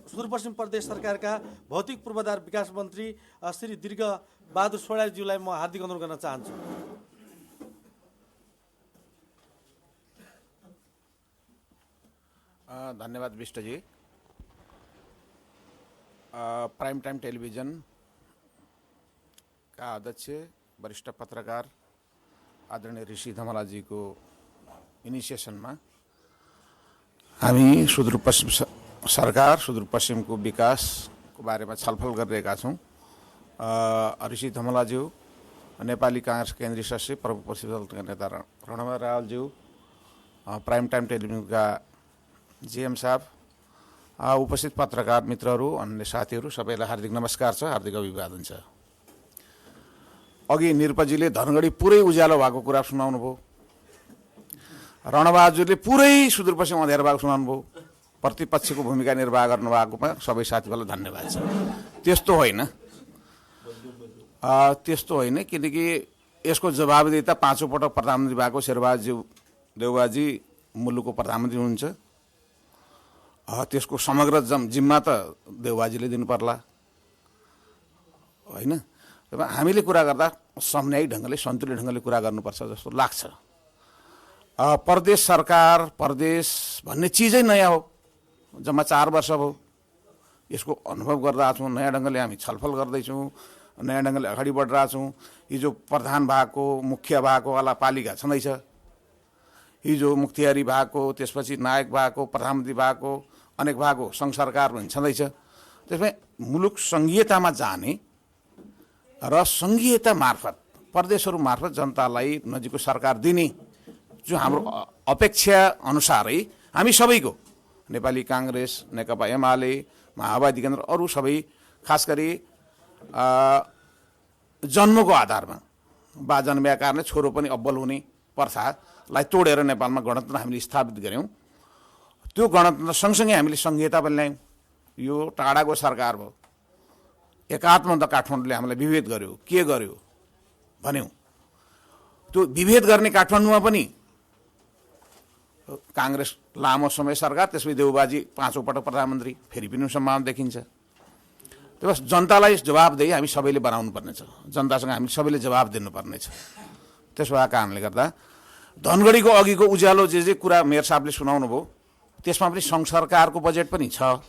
सुदूरपश्चिम प्रदेश सरकारका भौतिक पूर्वाधार विकास मन्त्री श्री दीर्घ बहादुर सोढाज्यूलाई म हार्दिक अनुरोध गर्न चाहन्छु। धन्यवाद विष्टजी। प्राइम टाइम टेलिभिजन का अध्यक्ष वरिष्ठ पत्रकार आदरणीय ऋषि धमालाजीको इनिसिएसनमा हामी सुदूरपश्चिम सरकार सुदूरपश्चिमको विकासको बारेमा छलफल गरिरहेका छौँ। ऋषि धमालाज्यू, नेपाली काङ्ग्रेस केन्द्रीय सदस्य प्रमुख प्रतिपक्षी दलका नेता रणबहादुर रावलज्यू, प्राइम टाइम टेलिभिजनका जीएम साहब, उपस्थित पत्रकार मित्रहरू, अन्य साथीहरू सबैलाई हार्दिक नमस्कार छ, हार्दिक अभिवादन छ। अघि निरपजीले धनगढी पुरै उज्यालो भएको कुरा सुनाउनु भयो, रणबहादुरले पुरै सुदूरपश्चिम अँध्यारो भएको सुनाउनु भयो। प्रतिपक्षको भूमिका निर्वाह गर्नुभएकोमा सबै साथीहरूलाई धन्यवाद छ। त्यस्तो होइन किनकि यसको जवाबदेता पाँचौँ पटक प्रधानमन्त्री भएको शेरबहादुर देउवाजी मुलुकको प्रधानमन्त्री हुनुहुन्छ। त्यसको समग्र जिम्मा त देउवाजीले दिनु पर्ला होइन। हामीले कुरा गर्दा समन्यायी ढङ्गले सन्तुलित ढङ्गले कुरा गर्नुपर्छ जस्तो लाग्छ। प्रदेश सरकार प्रदेश भन्ने चिजै नयाँ हो, जम्मा 4 वर्ष भयो यसको अनुभव गर्दा छौँ। नयाँ ढङ्गले हामी छलफल गर्दैछौँ, नयाँ ढङ्गले अगाडि बढिरहेका छौँ। हिजो प्रधान भएको मुख्य भएको वाला पालिका छँदैछ, हिजो मुख्तियारी भएको, त्यसपछि नायक भएको, प्रधानमन्त्री भएको, अनेक भएको सङ्घ सरकार पनि छँदैछ। त्यसमा मुलुक सङ्घीयतामा जाने र सङ्घीयता मार्फत प्रदेशहरू मार्फत जनतालाई नजिकको सरकार दिने जो हाम्रो अपेक्षा अनुसारै हामी सबैको नेपाली काङ्ग्रेस, नेकपा एमाले, माओवादी केन्द्र अरू सबै खास गरी जन्मको आधारमा बा जन्मिएका कारणले छोरो पनि अब्बल हुने प्रथालाई तोडेर नेपालमा गणतन्त्र हामीले स्थापित गऱ्यौँ। त्यो गणतन्त्र सँगसँगै हामीले सङ्घीयता पनि ल्यायौँ। यो टाढाको सरकार भयो, एकात्मता काठमाडौँले हामीलाई विभेद गर्यो, के गर्यो भन्यौँ। त्यो विभेद गर्ने काठमाडौँमा पनि काङ्ग्रेस लामो समय सरकार, त्यसपछि देउबाजी 5औं पटक प्रधानमन्त्री, फेरि पनि सम्भावना देखिन्छ। त्यो जनतालाई जवाबदेही हामी सबैले बनाउनु पर्नेछ, जनतासँग हामी सबैले जवाब दिनुपर्नेछ। त्यसो भएको कारणले गर्दा धनगढीको अघिको उज्यालो जे कुरा मेयर साहबले सुनाउनु भयो, त्यसमा पनि सङ्घ सरकारको बजेट पनि छ।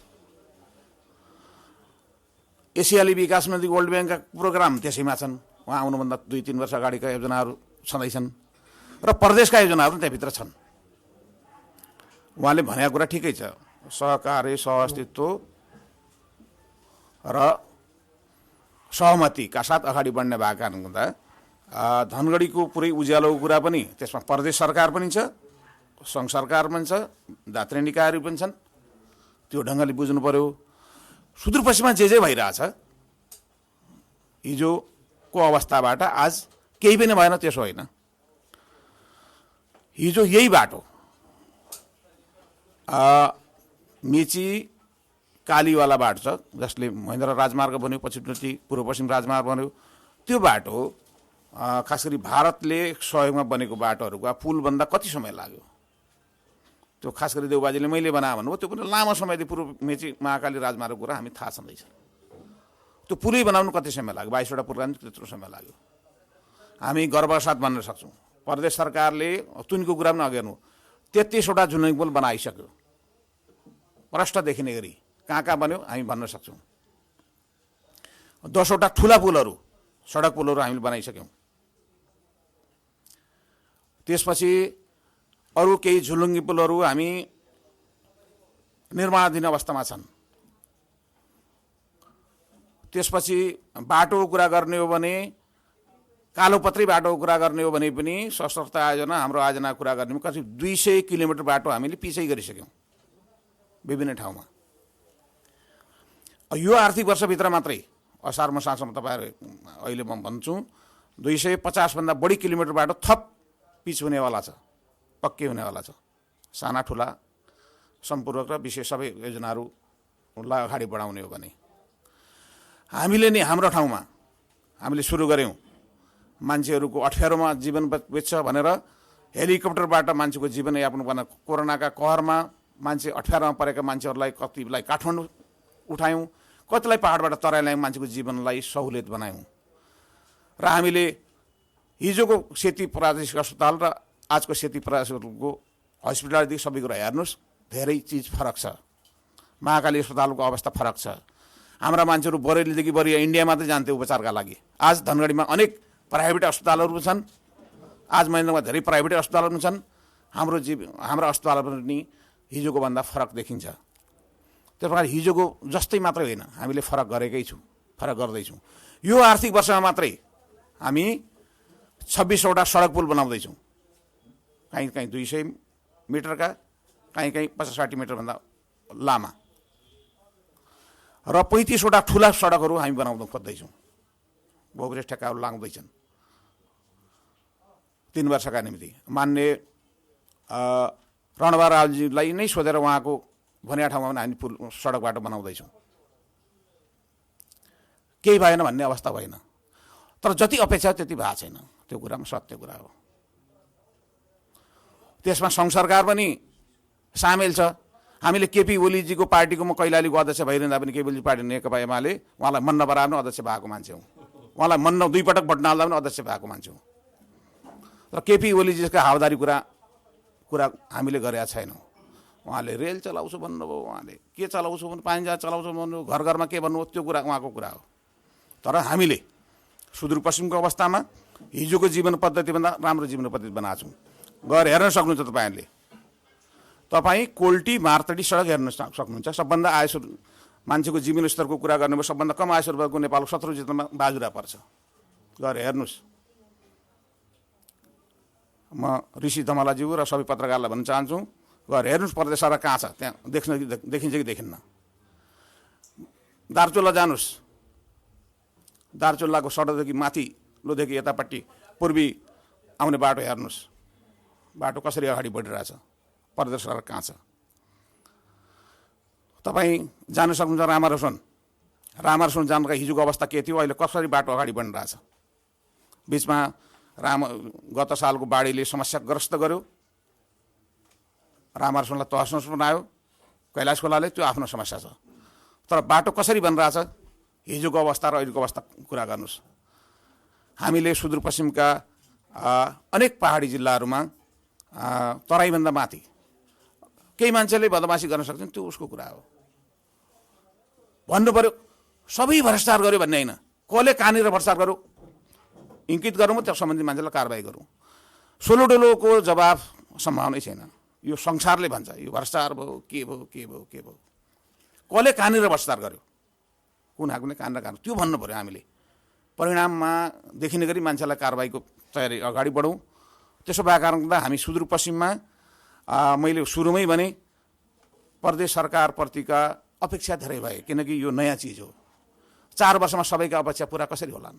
एसियाली विकास निधि, वर्ल्ड ब्याङ्कका प्रोग्राम त्यसैमा छन्। उहाँ आउनुभन्दा 2-3 वर्ष अगाडिका योजनाहरू छँदैछन् र प्रदेशका योजनाहरू त्यहाँभित्र छन्। उहाँले भनेको कुरा ठिकै छ, सहकार्य, सहअस्तित्व र सहमतिका साथ अगाडि बढ्ने भएको कारणले गर्दा धनगढीको पुरै उज्यालोको कुरा पनि त्यसमा प्रदेश सरकार पनि छ, सङ्घ सरकार पनि छ, दात्री निकायहरू पनि छन्। त्यो ढङ्गले बुझ्नु पर्यो। सुदूरपश्चिममा जे भइरहेछ, हिजोको अवस्थाबाट आज केही पनि भएन त्यसो होइन। हिजो यही बाटो मेची कालीवाला बाटो छ, जसले महेन्द्र राजमार्ग बन्यो, पछि पूर्व पश्चिम राजमार्ग बन्यो। त्यो बाटो खास गरी भारतले सहयोगमा बनेको बाटोहरूका पुलभन्दा कति समय लाग्यो? त्यो खास गरी देउबाजीले मैले बनाएँ भन्नुभयो, त्यो पनि लामो समयदेखि पूर्व मेची महाकाली राजमार्गको कुरा हामी थाहा छँदैछ। त्यो पुलै बनाउनु कति समय लाग्यो? 22वटा पुल त्यत्रो समय लाग्यो। हामी गर्वका साथ भन्न सक्छौँ, प्रदेश सरकारले तुनको कुरा पनि अघि हेर्नु, 33वटा झुलुङ्गे पुल बनाइसक्यो। प्रष्ट देखिने गरी कहाँ बन्यो हामी भन्न सक्छौँ। 10वटा ठुला पुलहरू, सडक पुलहरू हामीले बनाइसक्यौँ। त्यसपछि अरू केही झुलुङ्गे पुलहरू हामी निर्माणाधीन अवस्थामा छन्। त्यसपछि बाटोको कुरा गर्ने हो भने, कालोपत्री बाटोको कुरा गर्ने हो भने पनि सशक्त आयोजना, हाम्रो आयोजनाको कुरा गर्ने हो, करिब 200 किलोमिटर बाटो हामीले पिछै गरिसक्यौँ विभिन्न ठाउँमा। यो आर्थिक वर्षभित्र मात्रै, असार मसासम्म तपाईँहरू अहिले म भन्छु, 250 भन्दा बढी किलोमिटर बाटो थप पिच हुनेवाला छ, पक्कै हुनेवाला छ। साना ठुला सम्पूर्वक र विशेष सबै योजनाहरूलाई अगाडि बढाउने हो भने हामीले नि हाम्रो ठाउँमा हामीले सुरु गऱ्यौँ। मान्छेहरूको अप्ठ्यारोमा जीवन बेच्छ भनेर हेलिकप्टरबाट मान्छेको जीवनयापन गर्न, कोरोनाका कहरमा मान्छे अप्ठ्यारोमा परेका मान्छेहरूलाई कतिलाई काठमाडौँ उठायौँ, कतिलाई पहाडबाट तराई ल्यायौँ, मान्छेको जीवनलाई सहुलियत बनायौँ। र हामीले हिजोको सेती प्रादेशिक अस्पताल र आजको सेती प्रादेशिकको हस्पिटलदेखि सबै कुरा हेर्नुहोस्, धेरै चिज फरक छ। महाकाली अस्पतालको अवस्था फरक छ। हाम्रा मान्छेहरू बरेलीदेखि बरिया इन्डिया मात्रै जान्थे उपचारका लागि। आज धनगढीमा अनेक प्राइभेट अस्पतालहरू छन्, आज महेन्द्रमा धेरै प्राइभेट अस्पतालहरू छन्। हाम्रो अस्पतालहरू पनि हिजोको भन्दा फरक देखिन्छ। त्यस प्रकार हिजोको जस्तै मात्रै होइन, हामीले फरक गरेकै छौँ, फरक गर्दैछौँ। यो आर्थिक वर्षमा मात्रै हामी 26वटा सडक पुल बनाउँदैछौँ, कहीँ 200 मिटरका, कहीँ 50-60 मिटरभन्दा लामा, र 35वटा ठुला सडकहरू हामी बनाउन खोज्दैछौँ। बहुग्रेस ठेक्काहरू लाग्दैछन् 3 वर्षका निम्ति। मान्य रणबहादुर रावलजीलाई नै सोधेर उहाँको भनेका ठाउँमा पनि हामी पुल सडक बाटो बनाउँदैछौँ। केही भएन भन्ने अवस्था होइन, तर जति अपेक्षा त्यति भएको छैन, त्यो कुरामा सत्य कुरा हो। त्यसमा सङ्घ सरकार पनि सामेल छ। हामीले केपी ओलीजीको पार्टीको म कैलालीको अध्यक्ष भइरहँदा पनि केपी ओली पार्टी नेकपा एमाले उहाँलाई मन नबराएर पनि अध्यक्ष भएको मान्छे हुँ, उहाँलाई मन 2 पटक भोट नहाल्दा पनि अध्यक्ष भएको मान्छे हुँ। तर केपी ओलीजीका हावादारी कुरा हामीले गरेका छैनौँ। उहाँले रेल चलाउँछु भन्नुभयो, उहाँले के चलाउँछु भन्नु, पानी जहाज चलाउँछु भन्नु, घर घरमा के भन्नुभयो, त्यो कुरा उहाँको कुरा हो। तर हामीले सुदूरपश्चिमको अवस्थामा हिजोको जीवन पद्धतिभन्दा राम्रो जीवन पद्धति बनाएको छौँ। गएर हेर्न सक्नुहुन्छ तपाईँहरूले। तपाईँ कोल्टी मार्तडी सडक हेर्न सक्नुहुन्छ। सबभन्दा आयस्वर मान्छेको जीवन स्तरको कुरा गर्नुभयो, सबभन्दा कम आयस्वर भएको नेपालको 17औं जिल्लामा बाजुरा पर्छ। गएर हेर्नुहोस्। म ऋषि धमलाज्यू र सबै पत्रकारलाई भन्न चाहन्छु, गएर हेर्नुहोस् प्रदेश सडक कहाँ छ, त्यहाँ देखिन्छ कि देखिन्न। दार्चुला जानुहोस्, दार्चुलाको सडकदेखि माथि लोदेखि यतापट्टि पूर्वी आउने बाटो हेर्नुहोस्, बाटो कसरी अगाडि बढिरहेछ, प्रदेश सडक कहाँ छ। तपाईँ जान सक्नुहुन्छ रामारसोन जानुका हिजोको अवस्था के थियो, अहिले कसरी बाटो अगाडि बढिरहेछ। बिचमा गत सालको बाढीले समस्याग्रस्त गर्यो, रामहर्षणलाई तहस बनायो, कैलाश खोलाले, त्यो आफ्नो समस्या छ। तर बाटो कसरी बनिरहेछ, हिजोको अवस्था र अहिलेको अवस्था कुरा गर्नुहोस्। हामीले सुदूरपश्चिमका अनेक पहाडी जिल्लाहरूमा तराईभन्दा माथि केही मान्छेले बदमासी गर्न सक्छन्, त्यो उसको कुरा हो। भन्नु पर्यो सबै भ्रष्टाचार गर्यो भन्ने होइन, कसले कहाँनिर भ्रष्टाचार गर्यो इङ्कित गरौँ, त्यो सम्बन्धित मान्छेलाई कारबाही गरौँ। सोलोडोलोको जवाब सम्भावनै छैन। यो संसारले भन्छ यो भ्रष्टाचार भयो, के भयो के भयो के भयो, कसले कहाँनिर भ्रष्टाचार गर्यो, कुन हाकुले कहाँनिर कहाँ, त्यो भन्नु पऱ्यो। हामीले परिणाममा देखिने गरी मान्छेलाई कारबाहीको तयारी अगाडि बढौँ। त्यसो भएको कारणले गर्दा हामी सुदूरपश्चिममा मैले सुरुमै भने प्रदेश सरकारप्रतिका अपेक्षा धेरै भए, किनकि यो नयाँ चिज हो। 4 वर्षमा सबैका अपेक्षा पुरा कसरी होलान्,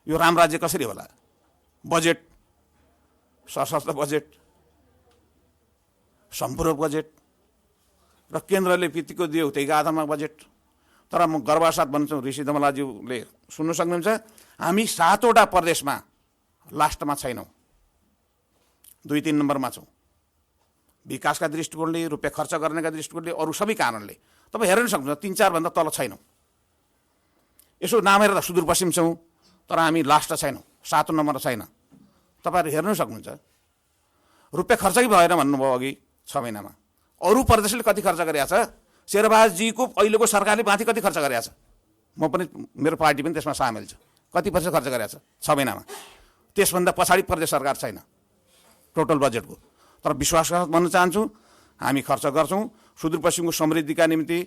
यो राम राज्य कसरी होला, बजेट सशस्त्र बजेट, सम्पूरक बजेट र केन्द्रले बित्तिको दियो त्यहीको आधारमा बजेट। तर म गर्वसाथ भन्छु, ऋषि धमलाज्यूले सुन्नु सक्नुहुन्छ, हामी 7वटा प्रदेशमा लास्टमा छैनौँ, 2-3 नम्बरमा छौँ। विकासका दृष्टिकोणले, रुपियाँ खर्च गर्नेका दृष्टिकोणले, अरू सबै कारणले तपाईँ हेर्न सक्नुहुन्छ 3-4 भन्दा तल छैनौँ। यसो नाम हेर्दा सुदूरपश्चिम छौँ, तर हामी लास्ट छैनौँ, 7 नम्बर छैन। तपाईँहरू हेर्नु सक्नुहुन्छ। रुपियाँ खर्चै भएन भन्नुभयो अघि 6 महिनामा। अरू प्रदेशले कति खर्च गरेको छ, शेरबहादुरजीको अहिलेको सरकारले माथि कति खर्च गरेको छ, म पनि मेरो पार्टी पनि त्यसमा सामेल छ। कति पैसा खर्च गरेको छ 6 महिनामा, त्यसभन्दा पछाडि प्रदेश सरकार छैन टोटल बजेटको। तर विश्वासघात भन्न चाहन्छु, हामी खर्च गर्छौँ सुदूरपश्चिमको समृद्धिका निम्ति,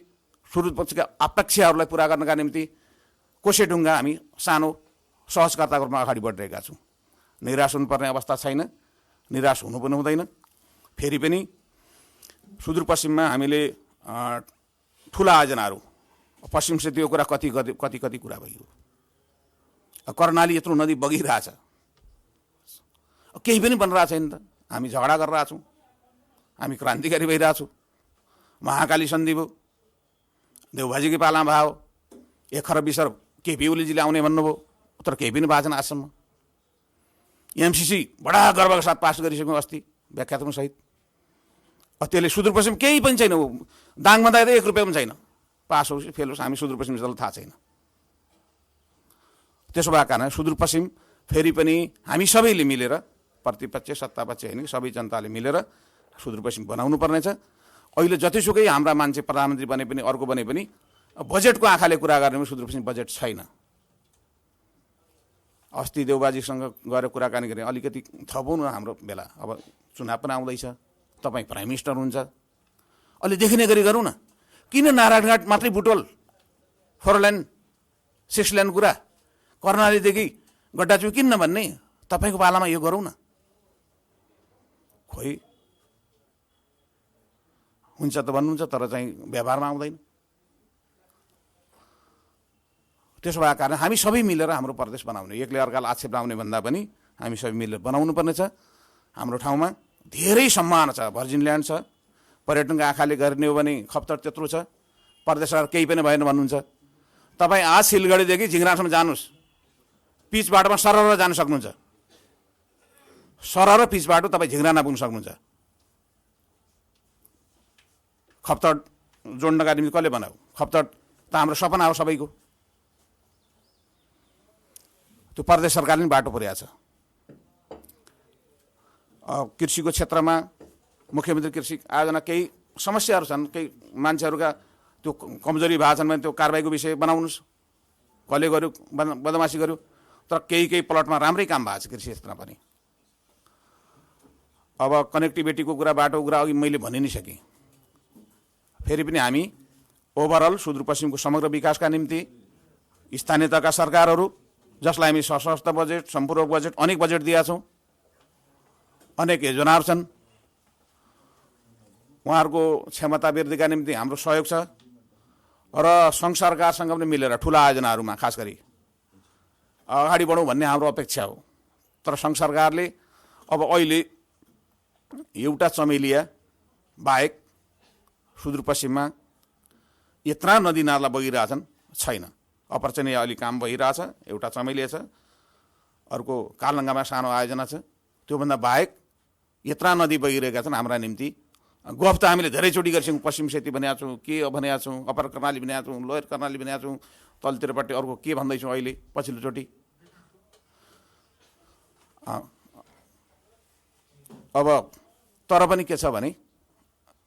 सुदूरपश्चिमका अपेक्षाहरूलाई पुरा गर्नका निम्ति। कोसेढुङ्गा हामी सानो सहजकर्ताको रूपमा अगाडि बढिरहेका छौँ। निराश हुनुपर्ने अवस्था छैन, निराश हुनु पनि हुँदैन। फेरि पनि सुदूरपश्चिममा हामीले ठुला आयोजनाहरू, पश्चिम से त्यो कुरा कति कति कुरा भइयो। कर्णाली यत्रो नदी बगिरहेछ, केही पनि बनिरहेको छैन त। हामी झगडा गरिरहेछौँ, हामी क्रान्तिकारी भइरहेछौँ। महाकाली सन्धि भयो, देउबाजीकै पालामा भयो, 1 खरब 20 अरब केपी ओलीजीले आउने भन्नुभयो, तर केही पनि भएको छैन आजसम्म। एमसिसी बडा गर्वका साथ पास गरिसक्यौँ अस्ति व्याख्यात्मक सहित। त्यसले सुदूरपश्चिम केही पनि छैन, दाङभन्दा 1 रुपियाँ पनि छैन। पास होस् फेल होस्, हामी सुदूरपश्चिम जसलाई थाहा छैन। त्यसो भएको कारण सुदूरपश्चिम फेरि पनि हामी सबैले मिलेर, प्रतिपक्ष सत्तापक्ष होइन, सबै जनताले मिलेर सुदूरपश्चिम बनाउनु पर्नेछ। अहिले जतिसुकै हाम्रा मान्छे प्रधानमन्त्री बने पनि, अर्को बने पनि, बजेटको आँखाले कुरा गर्ने सुदूरपश्चिम बजेट छैन। अस्ति देउबाजीसँग गएर कुराकानी गरेँ, अलिकति थपौँ न हाम्रो बेला, अब चुनाव पनि आउँदैछ, तपाईँ प्राइम मिनिस्टर हुन्छ, अलि देखिने गरी गरौँ न। किन नारायणघाट मात्रै बुटोल 4 लेन 6 लेन कुरा, कर्णालीदेखि गड्डाचु किन नभन्ने, तपाईँको पालामा यो गरौँ न। खोइ हुन्छ त भन्नुहुन्छ, तर चाहिँ व्यवहारमा आउँदैन। त्यसो भएको कारण हामी सबै मिलेर हाम्रो प्रदेश बनाउने, एकले अर्कालाई आक्षेप लाउने भन्दा पनि हामी सबै मिलेर बनाउनु पर्नेछ। हाम्रो ठाउँमा धेरै सम्मान छ, भर्जिन ल्यान्ड छ, पर्यटनको आँखाले गर्ने हो भने खप्तर त्यत्रो छ। प्रदेश सरकार केही पनि भएन भन्नुहुन्छ। तपाईँ आज सिलगढीदेखि झिङ्गरासम्म जानुहोस्, पिच बाटोमा सरर जान सक्नुहुन्छ, सरर पिच बाटो तपाईँ झिङ्गरा नपुग्न सक्नुहुन्छ। खप्तर जोड्नका निम्ति कसले बनायो, खप्तर त हाम्रो सपना हो सबैको। त्यो प्रदेश सरकारले बाटो पुर्याएको छ। कृषिको क्षेत्रमा मुख्यमन्त्री कृषि आयोजना केही समस्याहरू छन्, केही मान्छेहरूका त्यो कमजोरी भएको छन् भने त्यो कारबाहीको विषय बनाउनुहोस्। कसले गर्यो, बदमासी गर्यो, तर केही प्लटमा राम्रै काम भएको छ कृषि क्षेत्रमा पनि। अब कनेक्टिभिटीको कुरा, बाटो कुरा अघि मैले भनि नै सकेँ। फेरि पनि हामी ओभरअल सुदूरपश्चिमको समग्र विकासका निम्ति स्थानीय तहका सरकारहरू, जसलाई हामी सशस्त्र बजेट, सम्पूरक बजेट, अनेक बजेट दिएका छौँ, अनेक योजनाहरू छन्, उहाँहरूको क्षमता वृद्धिका निम्ति हाम्रो सहयोग छ। र सङ्घ सरकारसँग पनि मिलेर ठुला आयोजनाहरूमा खास गरी अगाडि बढौँ भन्ने हाम्रो अपेक्षा हो। तर सङ्घ सरकारले अब अहिले एउटा चमेलिया बाहेक सुदूरपश्चिममा यत्रा नदी नाला बगिरहेछन् छैन। अपरचनीय अलि काम भइरहेछ, एउटा चमेलिया छ। अर्को कालङ्गामा सानो आयोजना छ। त्योभन्दा बाहेक यत्रा नदी बगिरहेका छन् हाम्रा निम्ति। गफ त हामीले धेरैचोटि गरिसक्यौँ। पश्चिम सेती भनेका छौँ, के भनेका छौँ, अप्पर कर्णाली भनेका छौँ, लोयर कर्णाली भनेका छौँ, तलतिरपट्टि अर्को के भन्दैछौँ अहिले पछिल्लोचोटि। अब तर पनि के छ भने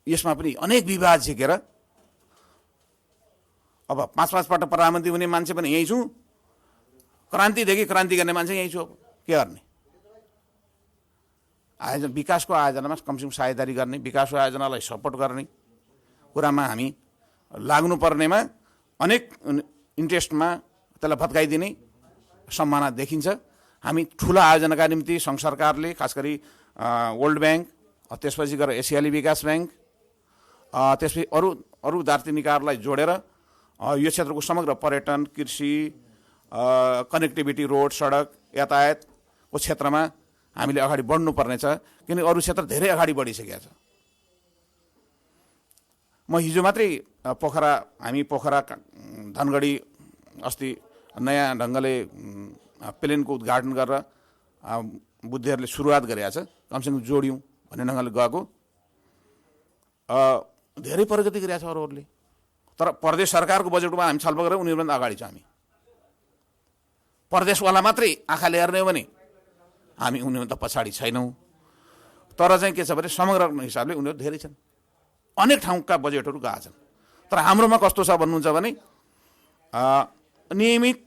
यसमा पनि अनेक विवाद झिकेर अब 5-5 पल्ट प्रधानमन्त्री हुने मान्छे पनि यहीँ छु, क्रान्तिदेखि क्रान्ति गर्ने मान्छे यहीँ छु। अब के गर्ने? आयोजना विकासको आयोजनामा कमसेकम साझेदारी गर्ने, विकासको आयोजनालाई सपोर्ट गर्ने कुरामा हामी लाग्नुपर्नेमा अनेक इन्ट्रेस्टमा त्यसलाई भत्काइदिने सम्भावना देखिन्छ। हामी ठुला आयोजनाका निम्ति सङ्घ सरकारले खास गरी वर्ल्ड ब्याङ्क, त्यसपछि गएर एसियाली विकास ब्याङ्क, त्यसपछि अरू दार्शनिकहरूलाई जोडेर यो क्षेत्रको समग्र पर्यटन, कृषि, कनेक्टिभिटी, रोड, सडक, यातायातको क्षेत्रमा हामीले अगाडि बढ्नुपर्नेछ। किनकि अरू क्षेत्र धेरै अगाडि बढिसकेको छ। म हिजो मात्रै हामी पोखरा धनगढी अस्ति नयाँ ढङ्गले प्लेनको उद्घाटन गरेर बुद्धिहरूले सुरुवात गरेका छ, कमसेकम जोड्यौँ भन्ने ढङ्गले गएको। धेरै प्रगति गरेका छ अरूहरूले। तर प्रदेश सरकारको बजेटमा हामी छलफल गरेर उनीहरूभन्दा अगाडि छ हामी। प्रदेशवाला मात्रै आँखाले हेर्ने हो भने हामी उनीहरूभन्दा पछाडि छैनौँ। तर चाहिँ के छ भने समग्र हिसाबले उनीहरू धेरै छन्। अनेक ठाउँका बजेटहरू गएका छन्। तर हाम्रोमा कस्तो छ भन्नुहुन्छ भने नियमित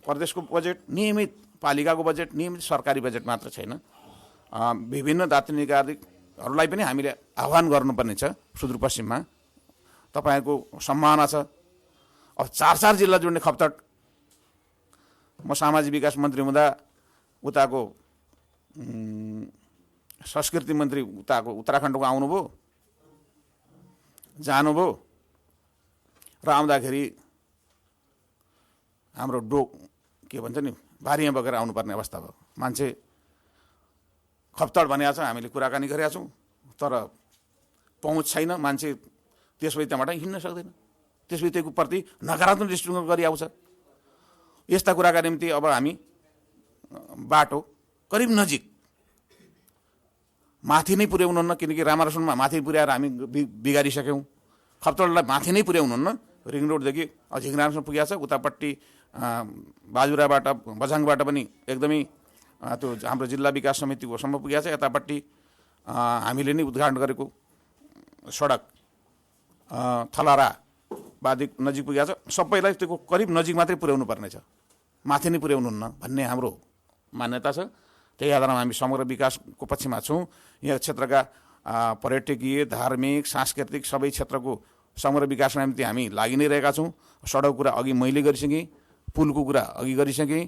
प्रदेशको बजेट, नियमित पालिकाको बजेट, नियमित सरकारी बजेट मात्र छैन। विभिन्न दार्शनिकहरूलाई पनि हामीले आह्वान गर्नुपर्ने छ। सुदूरपश्चिममा तपाईँहरूको सम्भावना छ। अब 4 जिल्ला जोड्ने खप्तड। म सामाजिक विकास मन्त्री हुँदा उताको संस्कृति मन्त्री उताको उत्तराखण्डको आउनुभयो, जानुभयो र आउँदाखेरि हाम्रो के भन्छ नि बारीमा बगेर आउनुपर्ने अवस्था भयो। मान्छे खप्तड भनेको छ, हामीले कुराकानी गरेका छौँ, तर पहुँच छैन। मान्छे त्यसपछि त्यहाँबाट हिँड्न सक्दैन। त्यसपछि त्यो प्रति नकारात्मक दृष्टिकोण गरी आउँछ। यस्ता कुराका निम्ति अब हामी बाटो करिब नजिक माथि नै पुर्याउनुहुन्न, किनकि रामारसनमा माथि पुर्याएर हामी बिगारिसक्यौँ। खप्तडलाई माथि नै पुर्याउनुहुन्न। रिङ रोडदेखि झिङरासम्म पुगेको छ। उतापट्टि बाजुराबाट बझाङबाट पनि एकदमै त्यो हाम्रो जिल्ला विकास समितिकोसम्म पुगेको छ। यतापट्टि हामीले नै उद्घाटन गरेको सडक थलारा बादी नजिक पुगेको छ। सबैलाई त्यो करिब नजिक मात्रै पुर्याउनु पर्नेछ, माथि नै पुर्याउनुहुन्न भन्ने हाम्रो मान्यता छ। त्यही आधारमा हामी समग्र विकासको पक्षमा छौँ। यहाँ क्षेत्रका पर्यटकीय, धार्मिक, सांस्कृतिक सबै क्षेत्रको समग्र विकासका निम्ति हामी लागि नै रहेका छौँ। सडकको कुरा अघि मैले गरिसकेँ, पुलको कुरा अघि गरिसकेँ,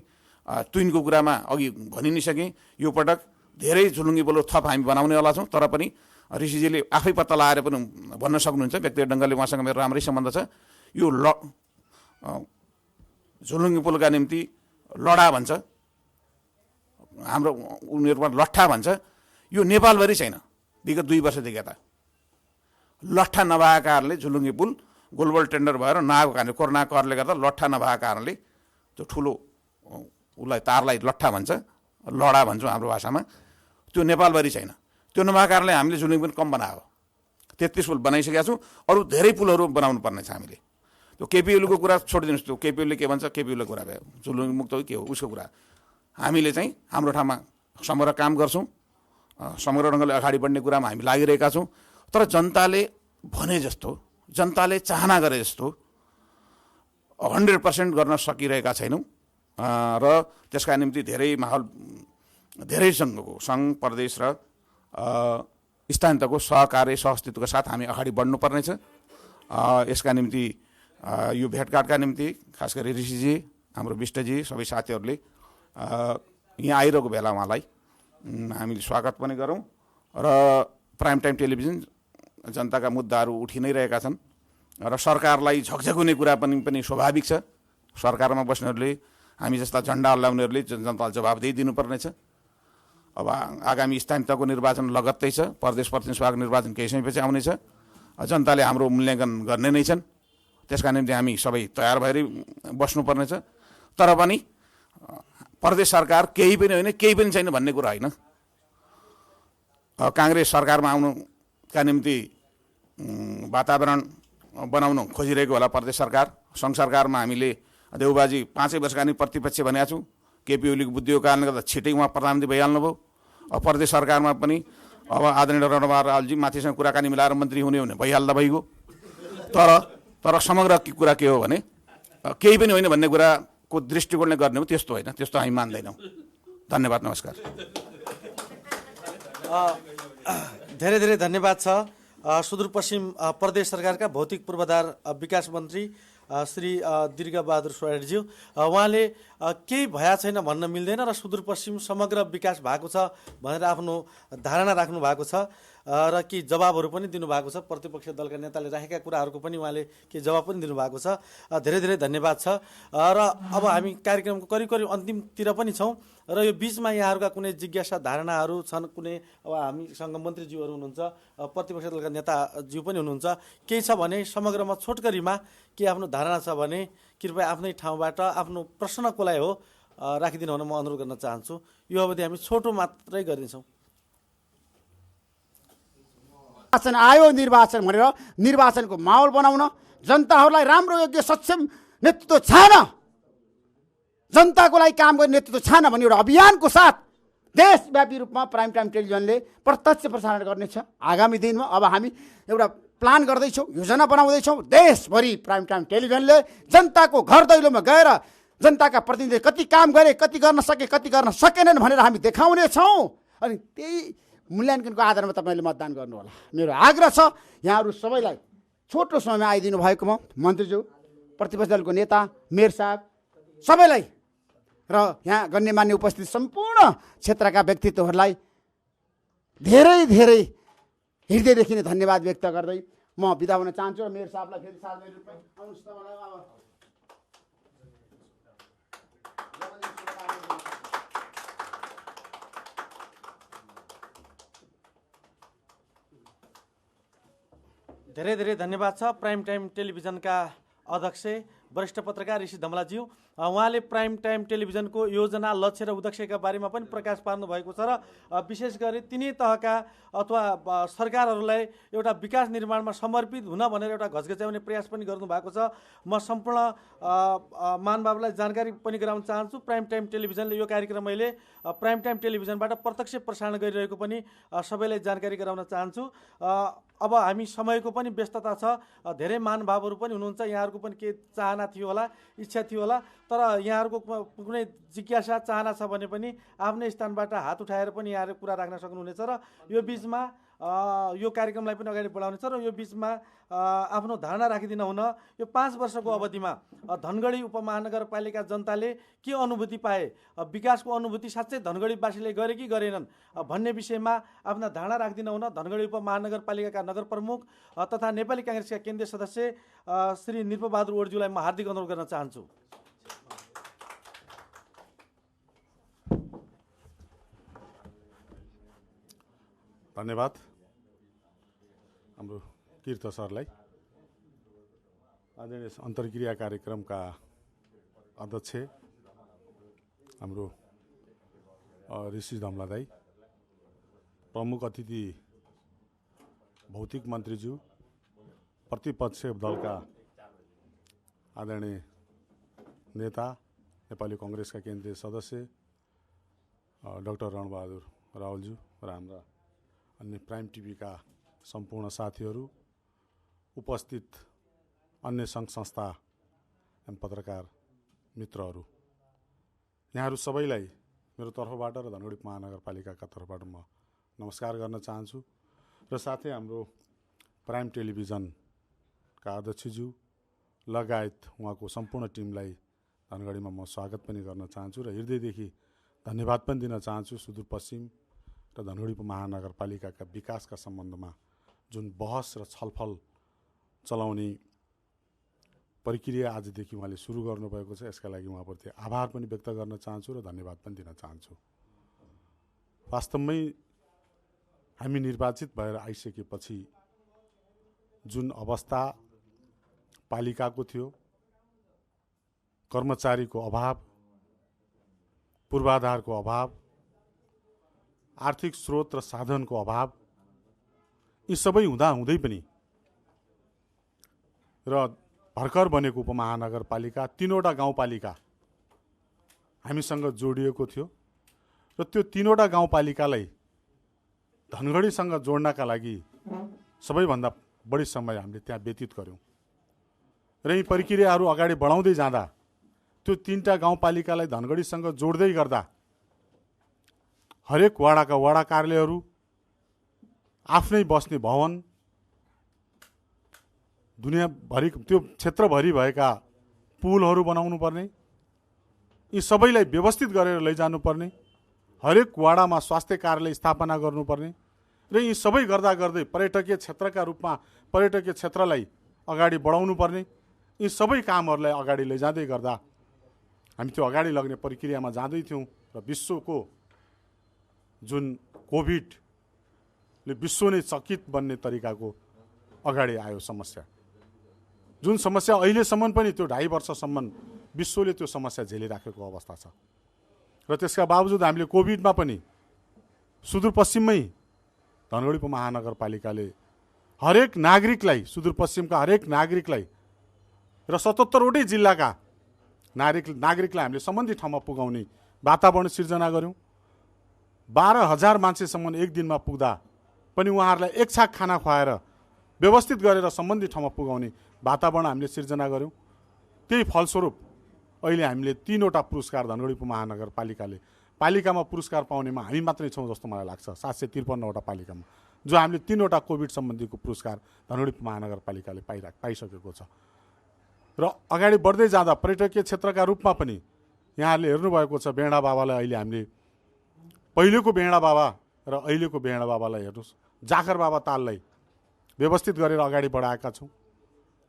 तुइनको कुरामा अघि भनि नै सकेँ। यो पटक धेरै झुलुङ्गी बोलो थप हामी बनाउनेवाला छौँ। तर पनि ऋषिजीले आफै पत्ता लगाएर पनि भन्न सक्नुहुन्छ, व्यक्तिगत ढङ्गले उहाँसँग मेरो राम्रै सम्बन्ध छ। यो झुलुङ्गी पुलका निम्ति लडा भन्छ, हाम्रो उनीहरूमा लट्ठा भन्छ। यो नेपालभरि छैन। विगत 2 वर्षदेखि यता लट्ठा नभएका कारणले झुलुङ्गी पुल गोलबोल टेन्डर भएर नआएको कारणले, कोरोना करले गर्दा लट्ठा नभएका कारणले त्यो ठुलो उसलाई तारलाई लट्ठा भन्छ, लडा भन्छौँ हाम्रो भाषामा। त्यो नेपालभरि छैन। त्यो नभएको कारणले हामीले झुलुङ्गी पुल कम बनायो। 33 पुल बनाइसकेका छौँ। अरू धेरै पुलहरू बनाउनु पर्ने छ हामीले। त्यो केपिओलीको कुरा छोडिदिनुहोस्। त्यो केपिओलीले के भन्छ, केपिओलीको कुरा भयो। झुलुङ्गी मुक्त के हो उसको कुरा। हामीले चाहिँ हाम्रो ठाउँमा समग्र काम गर्छौँ। समग्र ढङ्गले अगाडि बढ्ने कुरामा हामी लागिरहेका छौँ। तर जनताले भने जस्तो, जनताले चाहना गरे जस्तो 100% गर्न सकिरहेका छैनौँ। र त्यसका निम्ति धेरै माहौल, धेरै सङ्घ, प्रदेश र स्थानीय तहको सहकार्य सहअस्तित्वका साथ हामी अगाडि बढ्नुपर्नेछ। यसका निम्ति यो भेटघाटका निम्ति खास गरी ऋषिजी, हाम्रो विष्टजी, सबै साथीहरूले यहाँ आइरहेको बेला उहाँलाई हामीले स्वागत पनि गरौँ। र प्राइम टाइम टेलिभिजन जनताका मुद्दाहरू उठि नै रहेका छन् र सरकारलाई झकझकुने कुरा पनि स्वाभाविक छ। सरकारमा बस्नेहरूले, हामी जस्ता झन्डा हल्लाउनेहरूले जनतालाई जवाबदेही दिनुपर्नेछ। अब आगामी स्थानीय तहको निर्वाचन लगत्तै छ। प्रदेश प्रतिनिधिसभाको निर्वाचन केही समयपछि आउनेछ। जनताले हाम्रो मूल्याङ्कन गर्ने नै छन्। त्यसका निम्ति हामी सबै तयार भएरै बस्नुपर्नेछ। तर पनि प्रदेश सरकार केही पनि होइन केही पनि छैन भन्ने कुरा होइन। काङ्ग्रेस सरकारमा आउनुका निम्ति वातावरण बनाउनु खोजिरहेको होला प्रदेश सरकार। सङ्घ सरकारमा हामीले देउबाजी 5 वर्षका नि प्रतिपक्ष भनेका छौँ। केपी ओलीको बुद्धिको कारणले गर्दा छिटै उहाँ प्रधानमन्त्री भइहाल्नुभयो। अब प्रदेश सरकारमा पनि अब आदरणीय रणबहादुर रावलजी माथिसँग कुराकानी मिलाएर मन्त्री हुने भइहाल्दा भइगयो। तर समग्र कुरा के हो भने केही पनि होइन भन्ने कुराको दृष्टिकोणले गर्ने हो, त्यस्तो होइन, त्यस्तो हामी मान्दैनौँ। धन्यवाद, नमस्कार। धेरै धेरै धन्यवाद छ। सुदूरपश्चिम प्रदेश सरकारका भौतिक पूर्वाधार विकास मन्त्री श्री दीर्घबहादुर श्रेष्ठज्यू, उहाँले केही भया छैन भन्न मिल्दैन र सुदूरपश्चिम समग्र विकास भएको छ भनेर आफ्नो धारणा राख्नु भएको छ र केही जवाबहरू पनि दिनुभएको छ। प्रतिपक्ष दलका नेताले राखेका कुराहरूको पनि उहाँले केही जवाब पनि दिनुभएको छ। धेरै धेरै धन्यवाद छ। र अब हामी कार्यक्रमको करिब करिब अन्तिमतिर पनि छौँ र यो बिचमा यहाँहरूका कुनै जिज्ञासा धारणाहरू छन्, कुनै अब हामीसँग मन्त्रीज्यूहरू हुनुहुन्छ, प्रतिपक्ष दलका नेताज्यू पनि हुनुहुन्छ, केही छ भने समग्रमा छोटकरीमा के आफ्नो धारणा छ भने कृपया आफ्नै ठाउँबाट आफ्नो प्रश्नकोलाई हो राखिदिनु हुन म अनुरोध गर्न चाहन्छु। यो अवधि हामी छोटो मात्रै गरिदिन्छौँ। निर्वाचन आयो निर्वाचन भनेर निर्वाचनको माहौल बनाउन, जनताहरूलाई राम्रो योग्य सक्षम नेतृत्व छान, जनताको लागि काम गर्ने नेतृत्व छान भन्ने एउटा अभियानको साथ देशव्यापी रूपमा प्राइम टाइम टेलिभिजनले प्रत्यक्ष प्रसारण गर्नेछ। आगामी दिनमा अब हामी एउटा प्लान गर्दैछौँ, योजना बनाउँदैछौँ। देशभरि प्राइम टाइम टेलिभिजनले जनताको घर दैलोमा गएर जनताका प्रतिनिधिले कति काम गरे, कति गर्न सके, कति गर्न सकेनन् भनेर हामी देखाउने छौँ। अनि त्यही मूल्याङ्कनको आधारमा तपाईँले मतदान गर्नुहोला। मेरो आग्रह छ यहाँहरू सबैलाई छोटो समयमा आइदिनु भएकोमा मन्त्रीज्यू, प्रतिपक्ष दलको नेता, मेयर साहब सबैलाई र यहाँ गण्यमान्य उपस्थित सम्पूर्ण क्षेत्रका व्यक्तित्वहरूलाई धेरै धेरै हृदयदेखि नै धन्यवाद व्यक्त गर्दै म बिदा हुन चाहन्छु र मेयर साहबलाई फेरि सार्वजनिक रूपमा आउनुहोस् तपाईँलाई। धेरै धेरै धन्यवाद छ। प्राइम टाइम टेलिभिजनका अध्यक्ष वरिष्ठ पत्रकार ऋषि धमलाज्यू, उहाँले प्राइम टाइम टेलिभिजनको योजना, लक्ष्य र उद्देश्यका बारेमा पनि प्रकाश पार्नु भएको छ र विशेष गरी तिनै तहका अथवा सरकारहरूलाई एउटा विकास निर्माणमा समर्पित हुन भनेर एउटा घचघच्याउने प्रयास पनि गर्नुभएको छ। म सम्पूर्ण महानुभावलाई जानकारी पनि गराउन चाहन्छु। प्राइम टाइम टेलिभिजनले यो कार्यक्रम अहिले प्राइम टाइम टेलिभिजनबाट प्रत्यक्ष प्रसारण गरिरहेको पनि सबैलाई जानकारी गराउन चाहन्छु। अब हामी समयको पनि व्यस्तता छ, धेरै महानुभावहरू पनि हुनुहुन्छ, यहाँहरूको पनि के चाहना थियो होला, इच्छा थियो होला, तर यहाँहरूको कुनै जिज्ञासा चाहना छ भने पनि आफ्नै स्थानबाट हात उठाएर पनि यहाँहरू कुरा राख्न सक्नुहुनेछ र यो बिचमा यो कार्यक्रमलाई पनि अगाडि बढाउनेछ र यो बिचमा आफ्नो धारणा राखिदिन हुन यो 5 वर्षको अवधिमा धनगढी उपमहानगरपालिका जनताले के अनुभूति पाए, विकासको अनुभूति साँच्चै धनगढीवासीले गरे कि गरेनन् भन्ने विषयमा आफ्ना धारणा राखिदिन हुन धनगढी उपमहानगरपालिकाका नगर प्रमुख तथा नेपाली काङ्ग्रेसका केन्द्रीय सदस्य श्री नृपबहादुर ओडज्यूलाई म हार्दिक अनुरोध गर्न चाहन्छु। धन्यवाद हाम्रो कीर्त सरलाई। आदरणीय अन्तर्क्रिया कार्यक्रमका अध्यक्ष हाम्रो ऋषि धमला दाई, प्रमुख अतिथि भौतिक मन्त्रीज्यू, प्रतिपक्ष दलका आदरणीय नेता, नेपाली काङ्ग्रेसका केन्द्रीय सदस्य डाक्टर रणबहादुर रावलज्यू र हाम्रा अन्य प्राइम टिभीका सम्पूर्ण साथीहरू, उपस्थित अन्य सङ्घ संस्था एवं पत्रकार मित्रहरू, यहाँहरू सबैलाई मेरो तर्फबाट र धनगढी महानगरपालिकाका तर्फबाट म नमस्कार गर्न चाहन्छु र साथै हाम्रो प्राइम टेलिभिजनका अध्यक्षज्यू लगायत उहाँको सम्पूर्ण टिमलाई धनगढीमा म स्वागत पनि गर्न चाहन्छु र हृदयदेखि धन्यवाद पनि दिन चाहन्छु। सुदूरपश्चिम र धनगढी महानगरपालिकाका विकासका सम्बन्धमा जुन बहस र छलफल चलाउने प्रक्रिया आजदेखि उहाँले सुरु गर्नुभएको छ, यसका लागि उहाँप्रति आभार पनि व्यक्त गर्न चाहन्छु र धन्यवाद पनि दिन चाहन्छु। वास्तवमै हामी निर्वाचित भएर आइसकेपछि जुन अवस्था पालिकाको थियो, कर्मचारीको अभाव, पूर्वाधारको अभाव, आर्थिक स्रोत र साधनको अभाव, यी सबै हुँदाहुँदै पनि र भर्खर बनेको उपमहानगरपालिका 3वटा गाउँपालिका हामीसँग जोडिएको थियो र त्यो 3वटा गाउँपालिकालाई धनगढीसँग जोड्नका लागि सबैभन्दा बढी समय हामीले त्यहाँ व्यतीत गऱ्यौँ र यी प्रक्रियाहरू अगाडि बढाउँदै जाँदा त्यो 3टा गाउँपालिकालाई धनगढीसँग जोड्दै गर्दा हरेक वडाका वडा कार्यालयहरू, आफ्नै बस्ने भवन, दुनियाँभरि त्यो क्षेत्रभरि भएका पुलहरू बनाउनु पर्ने, यी सबैलाई व्यवस्थित गरेर लैजानुपर्ने, हरेक वडामा स्वास्थ्य कार्यालय स्थापना गर्नुपर्ने र यी सबै गर्दा गर्दै पर्यटकीय क्षेत्रका रूपमा पर्यटकीय क्षेत्रलाई अगाडि बढाउनु पर्ने, यी सबै कामहरूलाई अगाडि लैजाँदै गर्दा हामी त्यो अगाडि लग्ने प्रक्रियामा जाँदै थियौँ र विश्वको जुन कोभिडले विश्व नै चकित बन्ने तरिकाको अगाडि आयो समस्या, जुन समस्या अहिलेसम्म पनि त्यो 2.5 वर्षसम्म विश्वले त्यो समस्या झेलिराखेको अवस्था छ र त्यसका बावजुद हामीले कोभिडमा पनि सुदूरपश्चिममै धनगढी उपमहानगरपालिकाले हरेक नागरिकलाई, सुदूरपश्चिमका हरेक नागरिकलाई र 77वटै जिल्लाका नागरिकलाई हामीले सम्बन्धित ठाउँमा पुगाउने वातावरण सिर्जना गऱ्यौँ। 12,000 मान्छेसम्म एक दिनमा पुग्दा पनि उहाँहरूलाई एक छाक खाना खुवाएर व्यवस्थित गरेर सम्बन्धित ठाउँमा पुगाउने वातावरण हामीले सिर्जना गऱ्यौँ। त्यही फलस्वरूप अहिले हामीले 3वटा पुरस्कार धनगढी उपमहानगरपालिकाले, पालिकामा पुरस्कार पाउनेमा हामी मात्रै छौँ जस्तो मलाई लाग्छ, 753वटा पालिकामा, जो हामीले 3वटा कोभिड सम्बन्धीको पुरस्कार धनगढी उपमहानगरपालिकाले पाइसकेको छ। र अगाडि बढ्दै जाँदा पर्यटकीय क्षेत्रका रूपमा पनि यहाँहरूले हेर्नुभएको छ, बेडा बाबालाई अहिले हामीले पहिलेको बेडा बाबा र अहिलेको बेडा बाबालाई हेर्नुहोस्, जाखर बाबा ताललाई व्यवस्थित गरेर अगाडि बढाएका छौँ।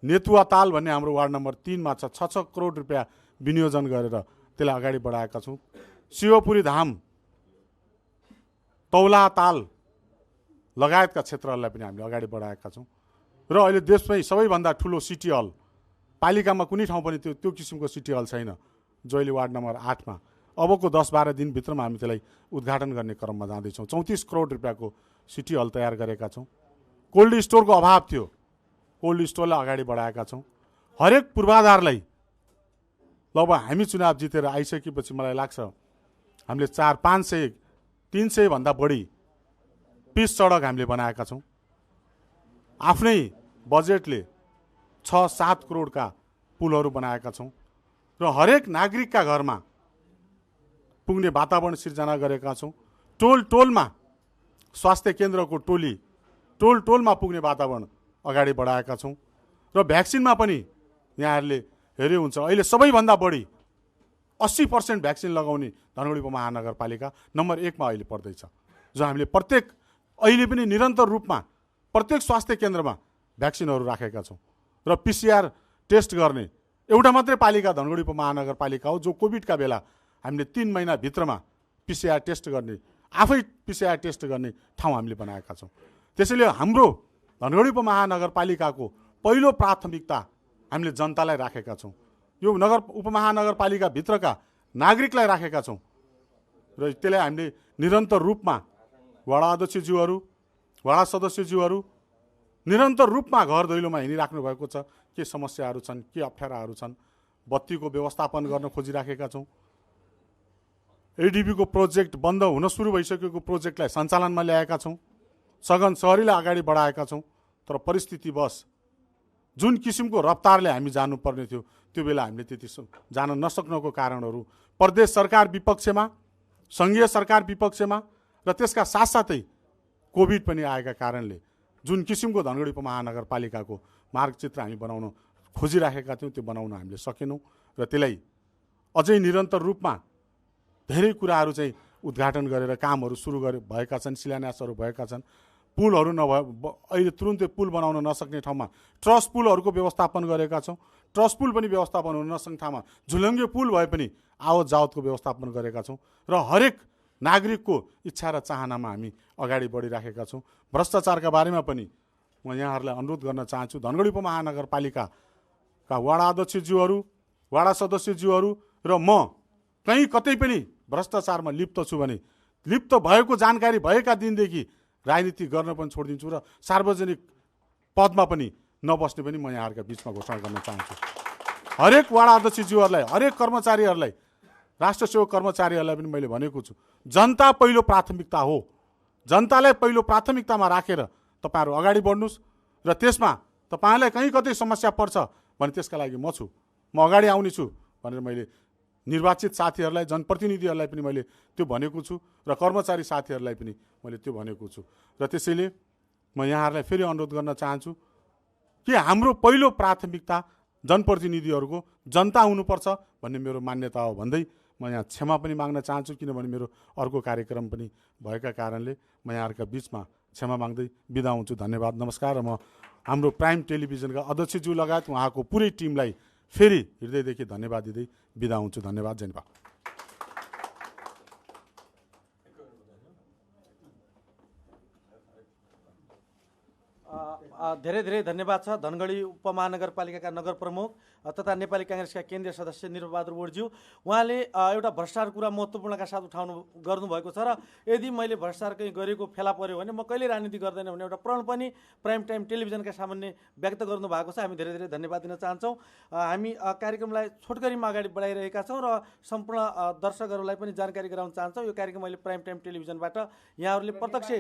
नेतुवा ताल भन्ने हाम्रो वार्ड नम्बर 3मा छ, 6 करोड रुपियाँ विनियोजन गरेर त्यसलाई अगाडि बढाएका छौँ। शिवपुरी धाम, तौला ताल लगायतका क्षेत्रहरूलाई पनि हामीले अगाडि बढाएका छौँ र अहिले देशमै सबैभन्दा ठुलो सिटी हल, पालिकामा कुनै ठाउँ पनि त्यो किसिमको सिटी हल छैन, जो अहिले वार्ड नम्बर 8मा अबको 10-12 दिनभित्रमा हामी त्यसलाई उद्घाटन गर्ने क्रममा जाँदैछौँ। 34 करोड रुपियाँको सिटी हल तयार गरेका छौँ। कोल्ड स्टोरको अभाव थियो, कोल्ड स्टोरलाई अगाडि बढाएका छौँ। हरेक पूर्वाधारलाई ल अब हामी चुनाव जितेर आइसकेपछि मलाई लाग्छ हामीले 400-500-300 भन्दा बढी पिच सडक हामीले बनाएका छौँ। आफ्नै बजेटले 6-7 करोडका पुलहरू बनाएका छौँ र हरेक नागरिकका घरमा पुग्ने वातावरण सिर्जना गरेका छौँ। टोलमा स्वास्थ्य केन्द्रको टोलमा पुग्ने वातावरण अगाडि बढाएका छौँ र भ्याक्सिनमा पनि यहाँहरूले हेरे हुन्छ, अहिले सबैभन्दा बढी 80% भ्याक्सिन लगाउने धनगढी उपमहानगरपालिका नम्बर 1मा अहिले पर्दैछ, जो हामीले अहिले पनि निरन्तर रूपमा प्रत्येक स्वास्थ्य केन्द्रमा भ्याक्सिनहरू राखेका छौँ र PCR टेस्ट गर्ने एउटा मात्रै पालिका धनगढी उपमहानगरपालिका हो, जो कोभिडका बेला हामीले 3 महिनाभित्रमा PCR टेस्ट गर्ने, आफै PCR टेस्ट गर्ने ठाउँ हामीले बनाएका छौँ। त्यसैले हाम्रो धनगढी उपमहानगरपालिकाको पहिलो प्राथमिकता हामीले जनतालाई राखेका छौँ, यो उपमहानगरपालिकाभित्रका नागरिकलाई राखेका छौँ र त्यसलाई हामीले निरन्तर रूपमा वडा अध्यक्षज्यूहरू, वडा सदस्यज्यूहरू निरन्तर रूपमा घर दैलोमा हिँडिराख्नु भएको छ। के समस्याहरू छन्, के अप्ठ्याराहरू छन्, बत्तीको व्यवस्थापन गर्न खोजिराखेका छौँ। एडिबीको प्रोजेक्ट बन्द हुन सुरु भइसकेको प्रोजेक्टलाई सञ्चालनमा ल्याएका छौँ, सघन सहरीलाई अगाडि बढाएका छौँ। तर परिस्थितिवश जुन किसिमको रफ्तारले हामी जानुपर्ने थियो त्यो बेला हामीले त्यति जान नसक्नुको कारणहरू प्रदेश सरकार विपक्षमा, सङ्घीय सरकार विपक्षमा र त्यसका साथसाथै कोभिड पनि आएका कारणले जुन किसिमको धनगढी उपमहानगरपालिकाको मार्गचित्र हामी बनाउन खोजिराखेका थियौँ त्यो बनाउन हामीले सकेनौँ र त्यसलाई अझै निरन्तर रूपमा धेरै कुराहरू चाहिँ उद्घाटन गरेर कामहरू सुरु भएका छन्, शिलान्यासहरू भएका छन्। पुलहरू अहिले तुरुन्तै पुल बनाउन नसक्ने ठाउँमा ट्रस पुलहरूको व्यवस्थापन गरेका छौँ। ट्रस पुल पनि व्यवस्थापन हुन नसक्ने ठाउँमा झुलङ्गे पुल भए पनि आवत जावतको व्यवस्थापन गरेका छौँ र हरेक नागरिकको इच्छा र चाहनामा हामी अगाडि बढिराखेका छौँ। भ्रष्टाचारका बारेमा पनि म यहाँहरूलाई अनुरोध गर्न चाहन्छु, धनगढी उपमहानगरपालिकाका वडा अध्यक्षज्यूहरू, वडा सदस्यज्यूहरू र म कहीँ कतै पनि भ्रष्टाचारमा लिप्त छु भने लिप्त भएको जानकारी भएका दिनदेखि राजनीति गर्न पनि छोडिदिन्छु र सार्वजनिक पदमा पनि नबस्ने पनि म यहाँहरूका बिचमा घोषणा गर्न चाहन्छु। हरेक वडा अध्यक्षज्यूहरूलाई, हरेक कर्मचारीहरूलाई, राष्ट्र सेवक कर्मचारीहरूलाई पनि मैले भनेको छु, जनता पहिलो प्राथमिकता हो। जनतालाई पहिलो प्राथमिकतामा राखेर तपाईँहरू अगाडि बढ्नुहोस् र त्यसमा तपाईँलाई कहीँ कतै समस्या पर्छ भने त्यसका लागि म छु, म अगाडि आउने छु भनेर मैले निर्वाचित साथीहरूलाई, जनप्रतिनिधिहरूलाई पनि मैले त्यो भनेको छु र कर्मचारी साथीहरूलाई पनि मैले त्यो भनेको छु। र त्यसैले म यहाँहरूलाई फेरि अनुरोध गर्न चाहन्छु कि हाम्रो पहिलो प्राथमिकता जनप्रतिनिधिहरूको जनता हुनुपर्छ भन्ने मेरो मान्यता हो भन्दै म यहाँ क्षमा पनि माग्न चाहन्छु, किनभने मेरो अर्को कार्यक्रम पनि भएका कारणले म यहाँहरूका बिचमा क्षमा माग्दै बिदा हुन्छु। धन्यवाद, नमस्कार। र म हाम्रो प्राइम टेलिभिजनका अध्यक्षज्यू लगायत उहाँको पुरै टिमलाई फेरि हृदयदेखि धन्यवाद दिँदै बिदा हुन्छु। धन्यवाद, जय नेपाल। धेरै धेरै धन्यवाद छ धनगढी उपमहानगरपालिकाका नगर प्रमुख तथा नेपाली काङ्ग्रेसका केन्द्रीय सदस्य निरबहादुर बोर्डज्यू। उहाँले एउटा भ्रष्टाचार कुरा महत्त्वपूर्णका साथ गर्नुभएको छ र यदि मैले भ्रष्टाचार कहीँ गरेको फेला पर्यो भने म कहिले राजनीति गर्दैन भन्ने एउटा प्रण पनि प्राइम टाइम टेलिभिजनका सामान्य व्यक्त गर्नुभएको छ। हामी धेरै धेरै धन्यवाद दिन चाहन्छौँ। हामी कार्यक्रमलाई छोटकरीमा अगाडि बढाइरहेका छौँ र सम्पूर्ण दर्शकहरूलाई पनि जानकारी गराउन चाहन्छौँ। यो कार्यक्रम अहिले प्राइम टाइम टेलिभिजनबाट यहाँहरूले प्रत्यक्ष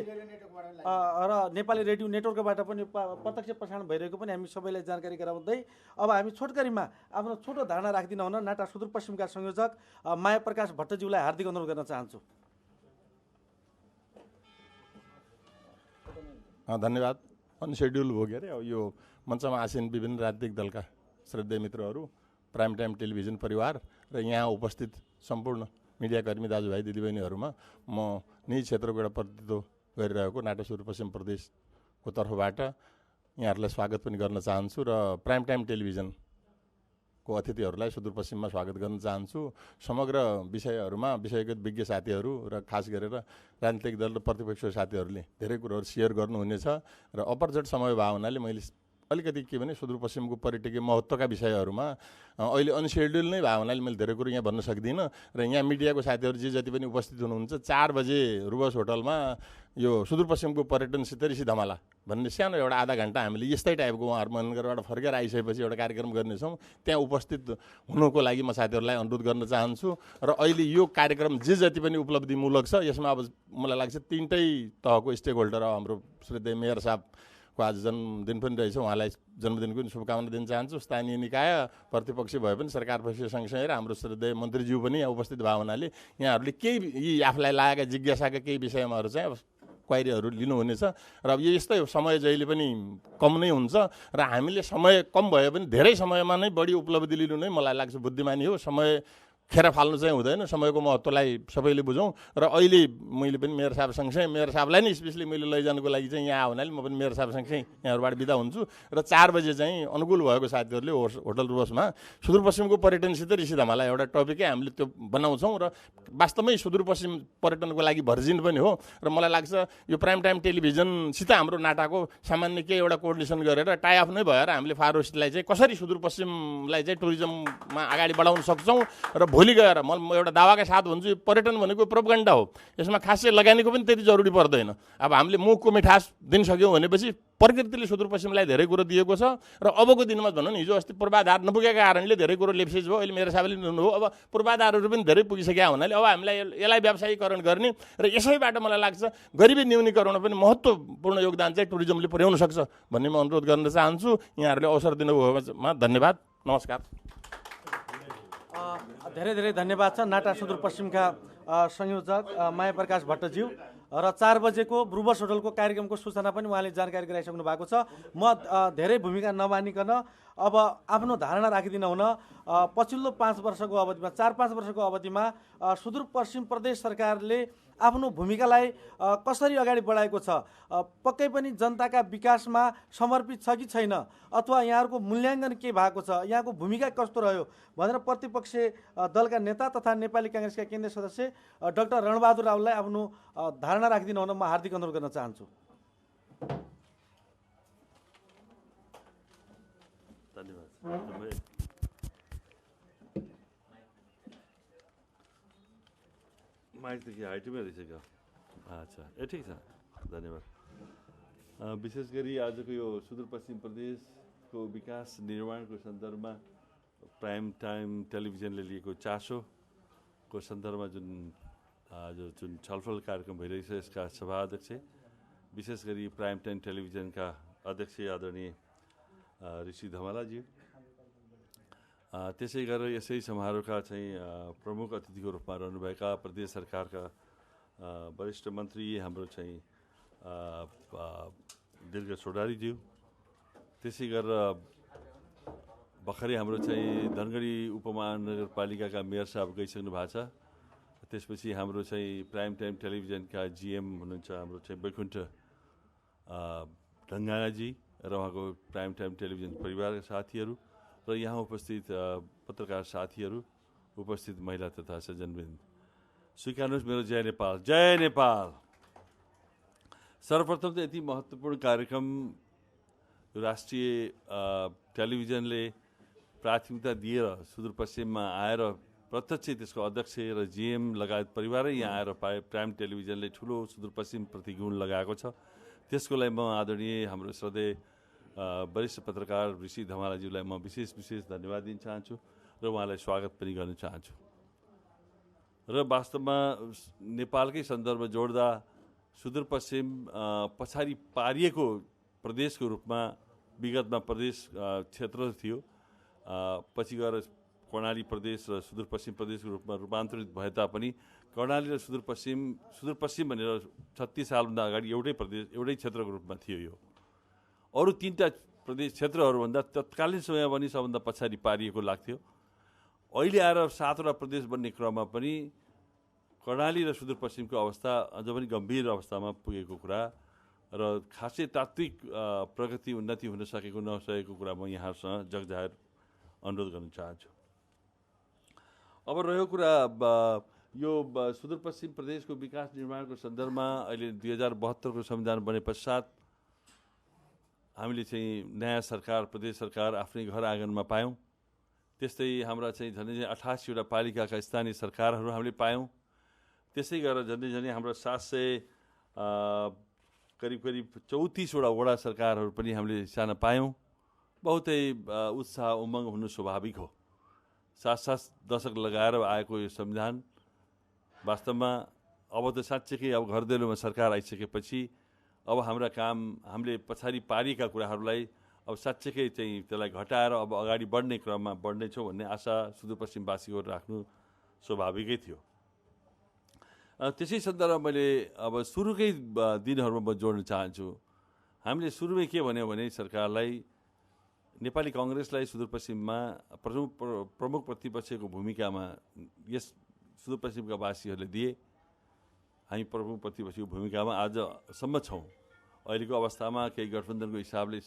र नेपाली रेडियो नेटवर्कबाट पनि प्रत्यक्ष प्रसारण भइरहेको पनि हामी सबैलाई जानकारी गराउँदै अब हामी छोटकरीमा आफ्नो छोटो धारणा राखिदिन हुन नाटा सुदूरपश्चिमका संयोजक माया प्रकाश भट्टज्यूलाई हार्दिक अनुरोध गर्न चाहन्छु। धन्यवाद। अनसेड्युल हो के अरे यो मञ्चमा आसीन विभिन्न राजनीतिक दलका श्रद्धेय मित्रहरू, प्राइम टाइम टेलिभिजन परिवार र यहाँ उपस्थित सम्पूर्ण मिडियाकर्मी दाजुभाइ दिदीबहिनीहरूमा म निजी क्षेत्रको एउटा प्रतिनिधित्व गरिरहेको नाटा सुदूरपश्चिम प्रदेशको तर्फबाट यहाँहरूलाई स्वागत पनि गर्न चाहन्छु र प्राइम टाइम टेलिभिजनको अतिथिहरूलाई सुदूरपश्चिममा स्वागत गर्न चाहन्छु। समग्र विषयहरूमा विषयगत विज्ञ साथीहरू र खास गरेर राजनीतिक दल र प्रतिपक्ष साथीहरूले धेरै कुरोहरू सेयर गर्नुहुनेछ र अपरजट समय भयो हुनाले मैले अलिकति के भने सुदूरपश्चिमको पर्यटकीय महत्त्वका विषयहरूमा अहिले अनसेड्युल नै भयो हुनाले मैले धेरै कुरो यहाँ भन्न सक्दिनँ र यहाँ मिडियाको साथीहरू जे जति पनि उपस्थित हुनुहुन्छ 4 बजे रुबस होटलमा यो सुदूरपश्चिमको पर्यटनसित ऋषि धमाला भन्ने सानो एउटा आधा घन्टा हामीले यस्तै टाइपको उहाँहरू मनगरबाट फर्केर आइसकेपछि एउटा कार्यक्रम गर्नेछौँ। त्यहाँ उपस्थित हुनुको लागि म साथीहरूलाई अनुरोध गर्न चाहन्छु र अहिले यो कार्यक्रम जे जति पनि उपलब्धिमूलक छ यसमा अब मलाई लाग्छ 3टै तहको स्टेक होल्डर हाम्रो श्रद्धेय मेयर साहब को आज जन्मदिन पनि रहेछ, उहाँलाई जन्मदिनको पनि शुभकामना दिन चाहन्छु। स्थानीय निकाय प्रतिपक्षी भए पनि सरकार पक्ष सँगसँगै र हाम्रो श्रद्धेय मन्त्रीज्यू पनि यहाँ उपस्थित भयो हुनाले यहाँहरूले केही यी आफूलाई लागेका जिज्ञासाका केही विषयमाहरू चाहिँ अब क्वाइरीहरू लिनुहुनेछ र अब यो यस्तै समय जहिले पनि कम नै हुन्छ र हामीले समय कम भए पनि धेरै समयमा नै बढी उपलब्धि लिनु नै मलाई लाग्छ बुद्धिमानी हो। समय खेर फाल्नु चाहिँ हुँदैन, समयको महत्त्वलाई सबैले बुझौँ र अहिले मैले पनि मेयर साहब सँगसँगै मेयर साहबलाई नै स्पेसली मैले लैजानुको लागि चाहिँ यहाँ हुनाले म पनि मेयर साहब सँगसँगै यहाँहरूबाट बिदा हुन्छु र 4 बजे चाहिँ अनुकूल भएको साथीहरूले होटल रुबसमा सुदूरपश्चिमको पर्यटनसित ऋषि धमाला एउटा टपिकै हामीले त्यो बनाउँछौँ र वास्तवमै सुदूरपश्चिम पर्यटनको लागि भर्जिन पनि हो र मलाई लाग्छ यो प्राइम टाइम टेलिभिजनसित हाम्रो नाटाको सामान्य केही एउटा कोर्डिनेसन गरेर टाई अफ नै भएर हामीले फार वेस्टलाई चाहिँ कसरी सुदूरपश्चिमलाई चाहिँ टुरिज्ममा अगाडि बढाउन सक्छौँ र भोलि गएर म एउटा दावाका साथ भन्छु यो पर्यटन भनेको प्रोपगन्डा हो, यसमा खासै लगानीको पनि त्यति जरुरी पर्दैन। अब हामीले मुखको मिठास दिन सक्यौँ भनेपछि प्रकृतिले सुदूरपश्चिमलाई धेरै कुरो दिएको छ र अबको दिनमा भनौँ न हिजो अस्ति पूर्वाधार नपुगेका कारणले धेरै कुरो लेप्सेज भयो, अहिले मेरो साहबले लिनुभयो, अब पूर्वाधारहरू पनि धेरै पुगिसकेका हुनाले अब हामीलाई यसलाई व्यावसायीकरण गर्ने र यसैबाट मलाई लाग्छ गरिबी न्यूनीकरण पनि महत्त्वपूर्ण योगदान चाहिँ टुरिज्मले पुर्याउन सक्छ भन्ने म अनुरोध गर्न चाहन्छु। यहाँहरूले अवसर दिनुभएकोमा धन्यवाद, नमस्कार। धेरै धेरै धन्यवाद छ नाटा सुदूरपश्चिमका संयोजक माया प्रकाश भट्टज्यू र 4 बजेको ब्रुबस होटलको कार्यक्रमको सूचना पनि उहाँले जानकारी गराइसक्नु भएको छ। म धेरै भूमिका नमानिकन अब आफ्नो धारणा राखिदिन हुन पछिल्लो 5 वर्षको अवधिमा 4-5 वर्षको अवधिमा सुदूरपश्चिम प्रदेश सरकारले आफ्नो भूमिकालाई कसरी अगाडि बढाएको छ, पक्कै पनि जनताका विकासमा समर्पित छ कि छैन अथवा यहाँहरूको मूल्याङ्कन के भएको छ, यहाँको भूमिका कस्तो रह्यो भनेर प्रतिपक्षी दलका नेता तथा नेपाली काङ्ग्रेसका केन्द्रीय सदस्य डाक्टर रणबहादुर रावललाई आफ्नो धारणा राखिदिन हुन म हार्दिक अनुरोध गर्न चाहन्छु। माइकदेखि हाइटमै रहेछ क्या अच्छा ठिक छ धन्यवाद विशेष गरी आजको यो सुदूरपश्चिम प्रदेशको विकास निर्माणको सन्दर्भमा प्राइम टाइम टेलिभिजनले लिएको चासोको सन्दर्भमा जुन छलफल कार्यक्रम भइरहेछ यसका सभाध्यक्ष विशेष गरी प्राइम टाइम टेलिभिजनका अध्यक्ष आदरणीय ऋषि धमलाज्यू त्यसै गरेर यसै समारोहका चाहिँ प्रमुख अतिथिको रूपमा रहनुभएका प्रदेश सरकारका वरिष्ठ मन्त्री हाम्रो चाहिँ दीर्घ सोडारीज्यू त्यसै गरेर भर्खरै हाम्रो चाहिँ धनगढी उपमहानगरपालिकाका मेयर साहब गइसक्नु भएको छ त्यसपछि हाम्रो चाहिँ प्राइम टाइम टेलिभिजनका जिएम हुनुहुन्छ हाम्रो चाहिँ वैकुण्ठ ढङ्गानाजी र उहाँको प्राइम टाइम टेलिभिजन परिवारका साथीहरू र यहाँ उपस्थित पत्रकार साथीहरू उपस्थित महिला तथा सज्जनवृन्द स्वीकार्नुहोस् मेरो जय नेपाल जय नेपाल सर्वप्रथम त यति महत्त्वपूर्ण कार्यक्रम राष्ट्रिय टेलिभिजनले प्राथमिकता दिएर सुदूरपश्चिममा आएर प्रत्यक्ष त्यसको अध्यक्ष र जिएम लगायत परिवारै यहाँ आएर प्राइम टेलिभिजनले ठुलो सुदूरपश्चिमप्रति गुण लगाएको छ त्यसको लागि म आदरणीय हाम्रो श्रद्धेय वरिष्ठ पत्रकार ऋषि धमालाज्यूलाई म विशेष धन्यवाद दिन चाहन्छु र उहाँलाई स्वागत पनि गर्न चाहन्छु र वास्तवमा नेपालकै सन्दर्भमा जोड्दा सुदूरपश्चिम पछाडि पारिएको प्रदेशको रूपमा विगतमा प्रदेश क्षेत्र थियो पछि गएर कर्णाली प्रदेश र सुदूरपश्चिम प्रदेशको रूपमा रूपान्तरित भए तापनि कर्णाली र सुदूरपश्चिम भनेर 36 सालभन्दा अगाडि एउटै क्षेत्रको रूपमा थियो यो अरू 3टा प्रदेश क्षेत्रहरूभन्दा तत्कालीन समयमा पनि सबभन्दा पछाडि पारिएको लाग्थ्यो अहिले आएर 7वटा प्रदेश बन्ने क्रममा पनि कर्णाली र सुदूरपश्चिमको अवस्था अझ पनि गम्भीर अवस्थामा पुगेको कुरा र खासै तात्विक प्रगति उन्नति हुन सकेको नसकेको कुरा म यहाँसँग जगजाहेर अनुरोध गर्न चाहन्छु अब रह्यो कुरा यो सुदूरपश्चिम प्रदेशको विकास निर्माणको सन्दर्भमा अहिले 2072 को संविधान बने पश्चात हामीले चाहिँ नयाँ सरकार प्रदेश सरकार आफ्नै घर आँगनमा पायौँ त्यस्तै हाम्रा चाहिँ झन्डै 88वटा पालिकाका स्थानीय सरकारहरू हामीले पायौँ त्यसै गरेर झन्डै हाम्रो 700 करिब 34वटा वडा सरकारहरू पनि हामीले साना पायौँ बहुतै उत्साह उमङ्ग हुनु स्वाभाविक हो 7 दशक लगाएर आएको यो संविधान वास्तवमा अब त साँच्चैकै अब घरदैलोमा सरकार आइसकेपछि अब हाम्रा काम हामीले पछाडि पारिएका कुराहरूलाई अब साँच्चैकै चाहिँ त्यसलाई घटाएर अब अगाडि बढ्ने क्रममा बढ्नेछौँ भन्ने आशा सुदूरपश्चिमवासीको राख्नु स्वाभाविकै थियो त्यसै सन्दर्भमा मैले अब सुरुकै दिनहरूमा म जोड्न चाहन्छु हामीले सुरुमै के भन्यो भने सरकारलाई नेपाली कांग्रेसलाई सुदूरपश्चिममा प्रमुख प्रतिपक्षको भूमिकामा यस सुदूरपश्चिमका वासीहरूले दिए हामी प्रमुख प्रतिपक्षको भूमिकामा आजसम्म छौँ अहिलेको अवस्थामा केही गठबन्धनको हिसाबले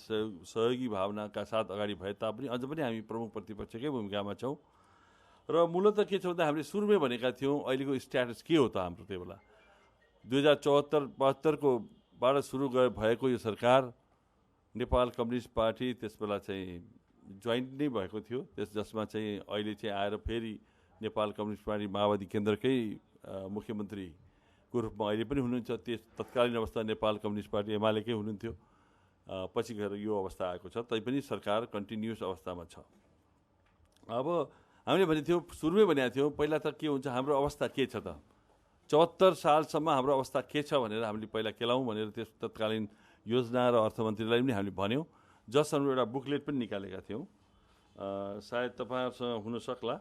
सहयोगी भावनाका साथ अगाडि भए तापनि अझ पनि हामी प्रमुख प्रतिपक्षकै भूमिकामा छौँ र मूलतः के छ भन्दा हामीले सुरुमै भनेका थियौँ अहिलेको स्ट्याटस के हो त हाम्रो त्यो बेला 2074-72 को बाट सुरु भएको यो सरकार नेपाल कम्युनिस्ट पार्टी त्यसबेला चाहिँ जोइन्ट नै भएको थियो जसमा चाहिँ अहिले चाहिँ आएर फेरि नेपाल कम्युनिस्ट पार्टी माओवादी केन्द्रकै मुख्यमन्त्रीको रूपमा अहिले पनि हुनुहुन्छ तत्कालीन अवस्था नेपाल कम्युनिस्ट पार्टी एमालेकै हुनुहुन्थ्यो पछि गएर यो अवस्था आएको छ तैपनि सरकार कन्टिन्युस अवस्थामा छ अब हामीले भनेको थियौँ सुरुमै भनेको थियौँ पहिला त के हुन्छ हाम्रो अवस्था के छ त 74 सालसम्म हाम्रो अवस्था के छ भनेर हामीले पहिला केलाउँ भनेर त्यस तत्कालीन योजना र अर्थमन्त्रीलाई पनि हामीले भन्यौँ जसमा एउटा बुकलेट पनि निकालेका थियौँ सायद तपाईँहरूसँग हुन सक्ला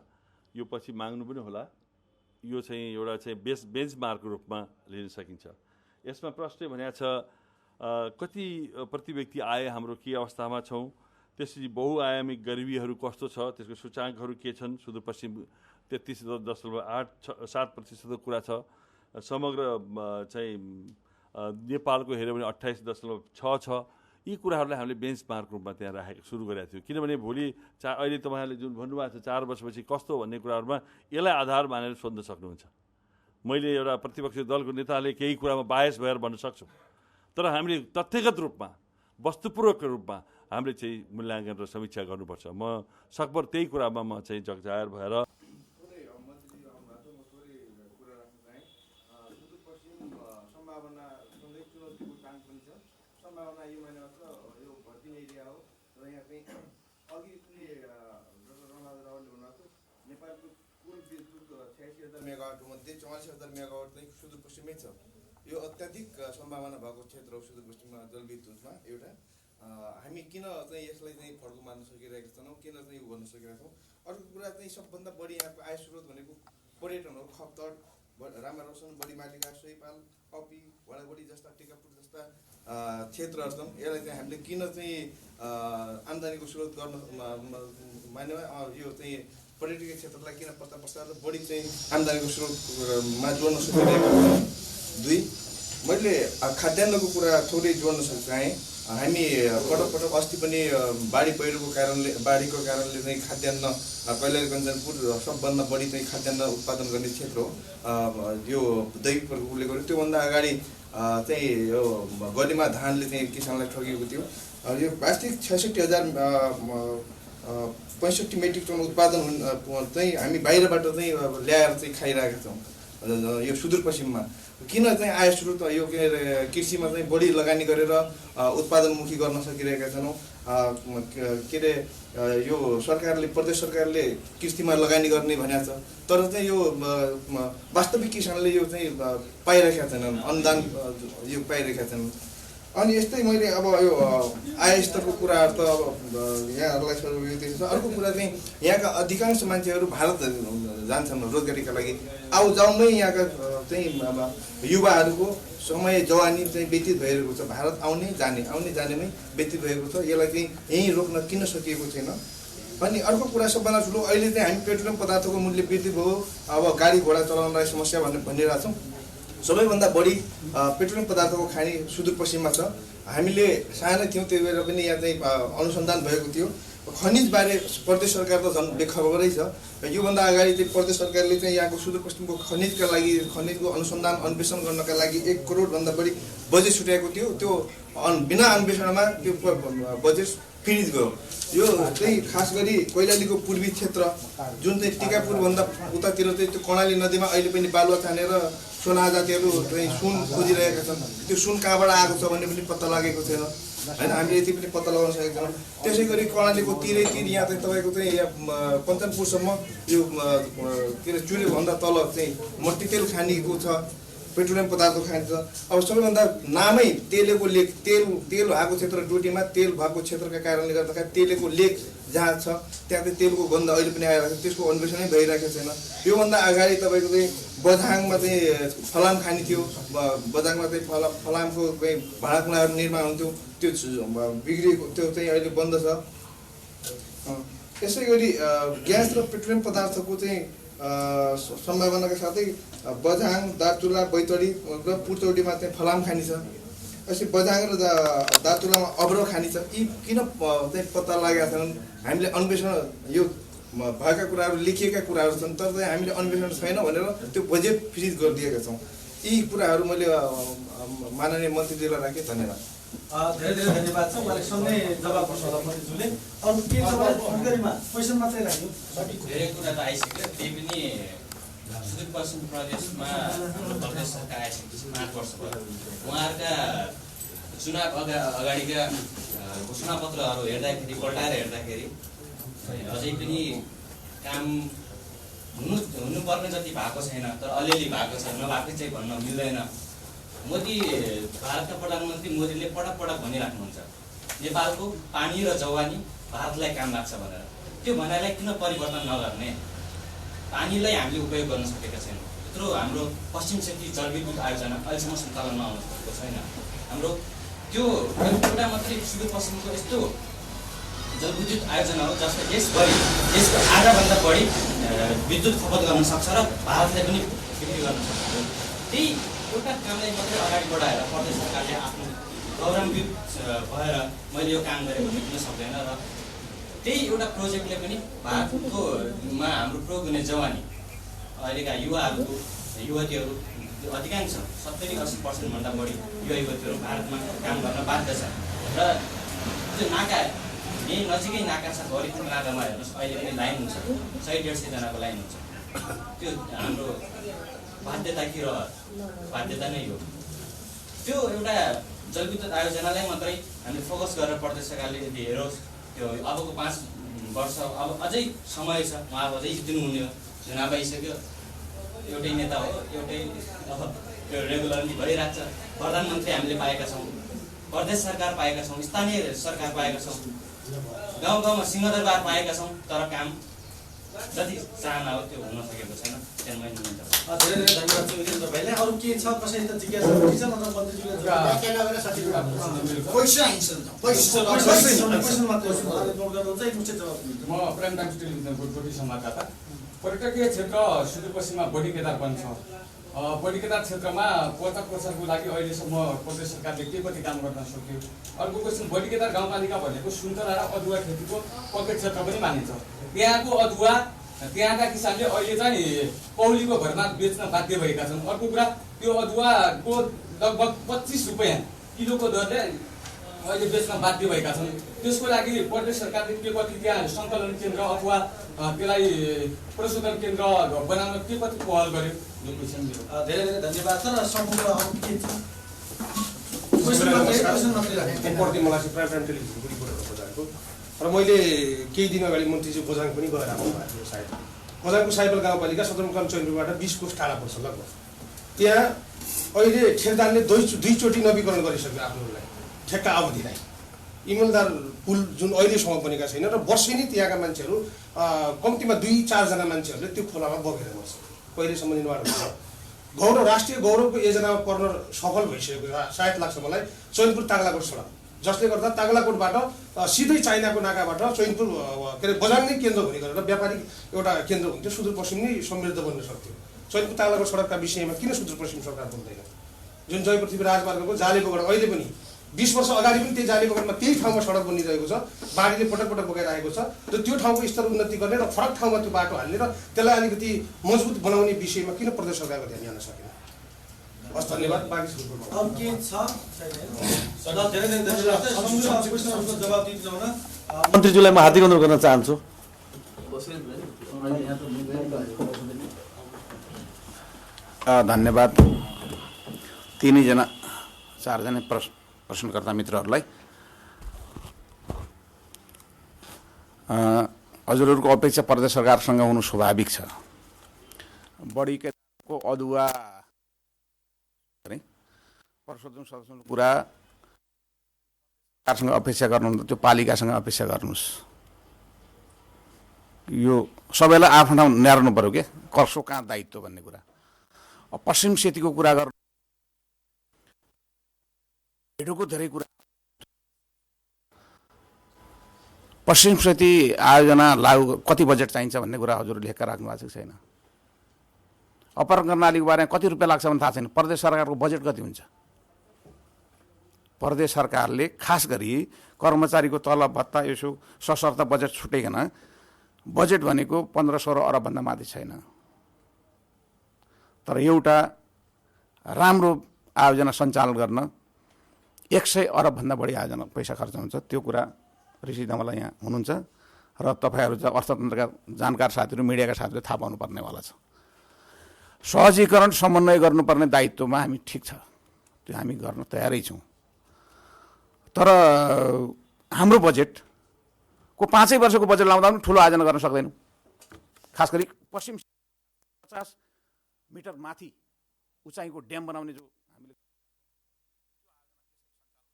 यो पछि माग्नु पनि होला यो चाहिँ एउटा चाहिँ बेन्चमार्कको रूपमा लिन सकिन्छ यसमा प्रश्न भनेको छ कति प्रति व्यक्ति आय हाम्रो के अवस्थामा छौँ त्यसपछि बहुआयामिक गरिबीहरू कस्तो छ त्यसको सूचाङ्कहरू के छन् सुदूरपश्चिम 33.87% कुरा छ समग्र चाहिँ नेपालको हेऱ्यो भने 28.6 छ यी कुराहरूलाई हामीले बेन्चमार्क रूपमा त्यहाँ राखेको सुरु गरेका थियौँ किनभने भोलि अहिले तपाईँहरूले जुन भन्नुभएको छ 4 वर्षपछि कस्तो भन्ने कुराहरूमा यसलाई आधार मानेर सोध्न सक्नुहुन्छ मैले एउटा प्रतिपक्ष दलको नेताले केही कुरामा बायस भएर भन्न सक्छु तर हामीले तथ्यगत रूपमा वस्तुपूर्वक रूपमा हामीले चाहिँ मूल्याङ्कन र समीक्षा गर्नुपर्छ म सकभर त्यही कुरामा म चाहिँ जगजाहेर भएर सम्भावना यो माने मात्र यो भर्किने एरिया हो र यहाँ चाहिँ अघि पनि रमाज रावलले भन्नुभएको नेपालको कुल विद्युत 86,000 मेगावाट मध्ये 44,000 मेगावाट चाहिँ सुदूरपश्चिमै छ। यो अत्याधिक सम्भावना भएको क्षेत्र हो सुदूरपश्चिममा जलविद्युतमा एउटा। हामी किन चाहिँ यसलाई चाहिँ फड्को मार्न सकिरहेका छैनौँ, किन चाहिँ गर्न सकिरहेका छौँ। अर्को कुरा चाहिँ सबभन्दा बढी यहाँको आय स्रोत भनेको पर्यटन हो। खप्तड, रामारोसन, बढीमालिका, सोइपाल, कपी, भडाबडी जस्ता, टिकापुर जस्ता क्षेत्रहरू छन्। यसलाई चाहिँ हामीले किन चाहिँ आम्दानीको स्रोत गर्न मान्यमा यो चाहिँ पर्यटकीय क्षेत्रलाई किन प्रस्ताव बढी चाहिँ आम्दानीको स्रोतमा जोड्न सकिरहेको छौँ। 2, मैले खाद्यान्नको कुरा थोरै जोड्न चाहेँ। हामी पटक अस्ति पनि बाढीको कारणले चाहिँ खाद्यान्न कैलाली कञ्चनपुर सबभन्दा बढी चाहिँ खाद्यान्न उत्पादन गर्ने क्षेत्र हो। यो दैविकको उसले गर्यो। त्योभन्दा अगाडि चाहिँ यो गलीमा धानले चाहिँ किसानलाई ठगिएको थियो। यो वार्षिक 66,065 मेट्रिक टन उत्पादन चाहिँ हामी बाहिरबाट चाहिँ ल्याएर चाहिँ खाइरहेका छौँ यो सुदूरपश्चिममा। किन चाहिँ आय स्रोत यो के अरे कृषिमा चाहिँ बढी लगानी गरेर उत्पादनमुखी गर्न सकिरहेका छैनौँ। के अरे यो सरकारले, प्रदेश सरकारले कृषिमा लगानी गर्ने भनेको छ, तर चाहिँ यो वास्तविक किसानले यो चाहिँ पाइरहेका छैनन्, अनुदान यो पाइरहेका छैनन्। अनि यस्तै मैले अब यो आय स्तरको कुराहरू त अब यहाँहरूलाई छ। अर्को कुरा चाहिँ यहाँका अधिकांश मान्छेहरू भारत जान्छन् रोजगारीका लागि। आउजाउमै यहाँका चाहिँ युवाहरूको समय जवानी चाहिँ व्यतीत भइरहेको छ। भारत आउने जानेमै व्यतीत भएको छ। यसलाई चाहिँ यहीँ रोक्न किन सकिएको छैन। अनि अर्को कुरा सबभन्दा ठुलो, अहिले चाहिँ हामी पेट्रोलियम पदार्थको मूल्य वृद्धि भयो, अब गाडी घोडा चलाउनलाई समस्या भनिरहेको छौँ। सबैभन्दा बढी पेट्रोलियम पदार्थको खानी सुदूरपश्चिममा छ। हामीले सानो थियौँ त्यति बेला पनि यहाँ चाहिँ अनुसन्धान भएको थियो। खनिजबारे प्रदेश सरकार त झन् बेखबरै छ। योभन्दा अगाडि चाहिँ प्रदेश सरकारले चाहिँ यहाँको सुदूरपश्चिमको खनिजका लागि, खनिजको अनुसन्धान अन्वेषण गर्नका लागि 1 करोडभन्दा बढी बजेट छुट्याएको थियो। त्यो बिना अन्वेषणमा त्यो बजेट फिनिज गयो। यो चाहिँ खास गरी कैलालीको पूर्वी क्षेत्र जुन चाहिँ टिकापुरभन्दा उतातिर चाहिँ त्यो कर्णाली नदीमा अहिले पनि बालुवा छानेर सोना जातिहरू चाहिँ सुन खोजिरहेका छन्। त्यो सुन कहाँबाट आएको छ भन्ने पनि पत्ता लागेको छैन होइन। हामीले यति पनि पत्ता लगाउन सकेका छैनौँ। त्यसै गरी कर्णालीको तिरै यहाँ चाहिँ तपाईँको चाहिँ यहाँ कञ्चनपुरसम्म यो के अरे चुरेभन्दा तल चाहिँ मट्टीतेल खानीको छ, पेट्रोलियम पदार्थ खान्छ। अब सबैभन्दा नामै तेलेको लेक, तेल भएको क्षेत्र डोटीमा तेल भएको क्षेत्रका कारणले गर्दाखेरि तेलेको लेक जहाँ छ त्यहाँ चाहिँ तेलको गन्ध अहिले पनि आइरहेको छ। त्यसको अन्वेषणै भइरहेको छैन। योभन्दा अगाडि तपाईँको चाहिँ बझाङमा चाहिँ फलाम खानी थियो। बझाङमा चाहिँ फलामको चाहिँ भाँडाकुँडाहरू निर्माण हुन्थ्यो, त्यो बिग्रिएको, त्यो चाहिँ अहिले बन्द छ। यसै गरी ग्यास र पेट्रोलियम पदार्थको चाहिँ सम्भावनाका साथै बझाङ, दार्चुला, बैतडी र पुर्चौडीमा चाहिँ फलाम खानी छ। यसै बझाङ र दार्चुलामा अब्रो खानी छ। यी किन चाहिँ पत्ता लागेका छैनन्? हामीले अन्वेषण, यो भएका कुराहरू लेखिएका कुराहरू छन्, तर चाहिँ हामीले अन्वेषण छैन भनेर त्यो बजेट फ्रिज गरिदिएका छौँ। यी कुराहरू मैले माननीय मन्त्रीजीलाई राखेँ। धन्यवाद। धेरै धेरै धन्यवाद छ। उहाँले सँगै जवाब दिनुभयो मन्त्रीज्यूले। अरू के तपाईँ फुलगरीमा क्वेसन मात्रै राख्यो? धेरै कुरा त आइसक्यो। त्यही पनि सुदूरपश्चिम प्रदेशमा हाम्रो प्रदेश सरकार आइसकेपछि 5 वर्ष भयो। उहाँहरूका चुनाव अगाडिका घोषणापत्रहरू हेर्दाखेरि, पल्टाएर हेर्दाखेरि अझै पनि काम हुनुपर्ने जति भएको छैन, तर अलिअलि भएको छ। नभएको चाहिँ भन्न मिल्दैन। भारतका प्रधानमन्त्री मोदीले पटक भनिराख्नुहुन्छ नेपालको पानी र जवानी भारतलाई काम लाग्छ भनेर। त्यो भनाइलाई किन परिवर्तन नगर्ने? पानीलाई हामीले उपयोग गर्न सकेका छैनौँ। त्यत्रो हाम्रो पश्चिम क्षेत्रीय जलविद्युत आयोजना अहिलेसम्म सञ्चालनमा आउन सकेको छैन। हाम्रो त्यो एउटा मात्रै सुदूरपश्चिमको यस्तो जलविद्युत आयोजना हो जसले यसको आधाभन्दा बढी विद्युत खपत गर्न सक्छ र भारतलाई पनि बिक्री गर्न सक्छ। त्यही एउटा कामलाई मात्रै अगाडि बढाएर प्रदेश सरकारले आफ्नो गौरवान्वित भएर मैले यो काम गरेँ भन्ने किन सक्दैन? र त्यही एउटा प्रोजेक्टले पनि भारतकोमा हाम्रो प्रयोग हुने जवानी, अहिलेका युवतीहरू अधिकांश 70-80% भन्दा बढी युवतीहरू भारतमा काम गर्न बाध्य छ। र त्यो नाका यही नजिकै नाका छ, गरिब नाकामा हेर्नुहोस् अहिले पनि लाइन हुन्छ, 100-150 जनाको लाइन हुन्छ। त्यो हाम्रो बाध्यता नै हो। त्यो एउटा जलविद्युत आयोजनालाई मात्रै हामीले फोकस गरेर प्रदेश सरकारले यदि हेरोस्, त्यो अबको 5 वर्ष अब अझै समय छ, उहाँ अझै जित्नुहुने हो, चुनाव आइसक्यो, एउटै नेता हो, एउटै अब त्यो रेगुलरली भइरहेको छ। प्रधानमन्त्री हामीले पाएका छौँ, प्रदेश सरकार पाएका छौँ, स्थानीय सरकार पाएका छौँ, गाउँ गाउँमा सिंहदरबार पाएका छौँ, तर काम जति चाहना हो त्यो हुन सकेको छैन। त्यसमै धेरै धेरै धन्यवाद छ वीरेन्द्र भाइले। अरू के छ, कसै त जिज्ञासा छ नत्र मन्त्रीज्यूले म प्राइम टाइम्स टेलिभिजनको डोटी संवाददाता। पर्यटकीय क्षेत्र सुदूरपश्चिममा बढी केदारपन छ। बढी केदार क्षेत्रमा पोचाक प्रसारको लागि अहिलेसम्म प्रदेश सरकारले के कति काम गर्न सक्यो? अर्को क्वेसन, बढी केदार गाउँपालिका भनेको सुन्तला र अदुवा खेतीको पकेट क्षेत्र पनि मानिन्छ। त्यहाँको अदुवा त्यहाँका किसानले अहिले चाहिँ पौलीको भरमा बेच्न बाध्य भएका छन्। अर्को कुरा, त्यो अदुवाको लगभग 25 रुपियाँ किलोको दरले अहिले बेच्न बाध्य भएका छन्। त्यसको लागि प्रदेश सरकारले के कति त्यहाँ सङ्कलन केन्द्र अथवा त्यसलाई प्रशोधन केन्द्र बनाउन के कति पहल गर्यो? यो क्वेसन मेरो। धेरै धेरै धन्यवाद छ। र सम्पूर्ण अरू के छ? प्रति मलाई चाहिँ प्राइम टाइम टेलिभिजनको रिपोर्टहरू बजाएको र मैले केही दिन अगाडि मन्त्रीज्यू बझाङ पनि गएर आउनु भएको थियो। सायद बझाङको साइबल गाउँपालिका सदरमुकाम चैनपुरबाट 20 कोस टाढा पर्छ लगभग। त्यहाँ अहिले ठेकदारले दुईचोटि नवीकरण गरिसक्यो आफ्नोलाई ठेक्का अवधिलाई। इमलदार पुल जुन अहिलेसम्म बनेका छैन र वर्षेनी त्यहाँका मान्छेहरू कम्तीमा 2-4 जना मान्छेहरूले त्यो खोलामा बगेर बस्छ। पहिलेसम्म निर्माण हुन्छ। गौरव राष्ट्रिय गौरवको योजनामा पर्न सफल भइसकेको सायद लाग्छ मलाई चैनपुर तागलाकोट सडक, जसले गर्दा तागलाकोटबाट सिधै चाइनाको नाकाबाट चैनपुर के अरे बजार नै केन्द्र हुने गरेर व्यापारिक एउटा केन्द्र हुन्थ्यो, सुदूरपश्चिम नै समृद्ध बन्न सक्थ्यो। चैनपुर तागलाकोट सडकका विषयमा किन सुदूरपश्चिम सरकार बोल्दैन? जुन जय पृथ्वी राजमार्गको जाले बगर अहिले पनि 20 वर्ष अगाडि पनि त्यही जाली बगरमा त्यही ठाउँमा सडक बनिरहेको छ। बाढीले पटक पटक बगाइरहेको छ र त्यो ठाउँको स्तर उन्नति गर्ने र फरक ठाउँमा त्यो बाटो हाल्ने र त्यसलाई अलिकति मजबुत बनाउने विषयमा किन प्रदेश सरकारको ध्यान जान सकेन? हस्, धन्यवाद। बाँकी अरू के छ? धेरै धेरै धन्यवाद। क्वेसनहरूको जवाब दिनु हुन मन्त्रीज्यूलाई म हार्दिक अनुरोध गर्न चाहन्छु। धन्यवाद तिनैजना 4 जना प्रश्नकर्ता मित्रहरूलाई। हजुरहरूको अपेक्षा प्रदेश सरकारसँग हुनु स्वाभाविक छ। बढी केदारको अदुवा प्रशोधन सदस्यको कुरा सरकारसँग अपेक्षा गर्नु, त्यो पालिकासँग अपेक्षा गर्नुहोस्। यो सबैलाई आफ्नो ठाउँ न्यार्नु पऱ्यो के कसो कहाँ दायित्व भन्ने कुरा। पश्चिम सेतीको कुरा गर्नु, भेटोको धेरै कुरा। पश्चिम सेती आयोजना लागू कति बजेट चाहिन्छ भन्ने कुरा हजुरले लेखेर राख्नु भएको छैन। अपर कर्णालीको बारेमा कति रुपियाँ लाग्छ भने थाहा छैन। प्रदेश सरकारको बजेट कति हुन्छ? प्रदेश सरकारले खास गरी कर्मचारीको तलब भत्ता यसो सशर्त बजेट छुटेकन बजेट भनेको 15-16 अरबभन्दा माथि छैन। तर एउटा राम्रो आयोजना सञ्चालन गर्न 100 अरबभन्दा बढी आयोजना पैसा खर्च हुन्छ। त्यो कुरा ऋषि धमला यहाँ हुनुहुन्छ र तपाईँहरू चाहिँ अर्थतन्त्रका जानकार साथीहरू, मिडियाका साथीहरूले थाहा पाउनुपर्नेवाला छ। सहजीकरण समन्वय गर्नुपर्ने दायित्वमा हामी ठिक छ, त्यो हामी गर्न तयारै छौँ। तर हाम्रो बजेटको 5 वर्षको बजेट लाउँदा पनि ठुलो आयोजना गर्न सक्दैनौँ। खास गरी पश्चिम 50 मिटर माथि उचाइको ड्याम बनाउने जो हामीले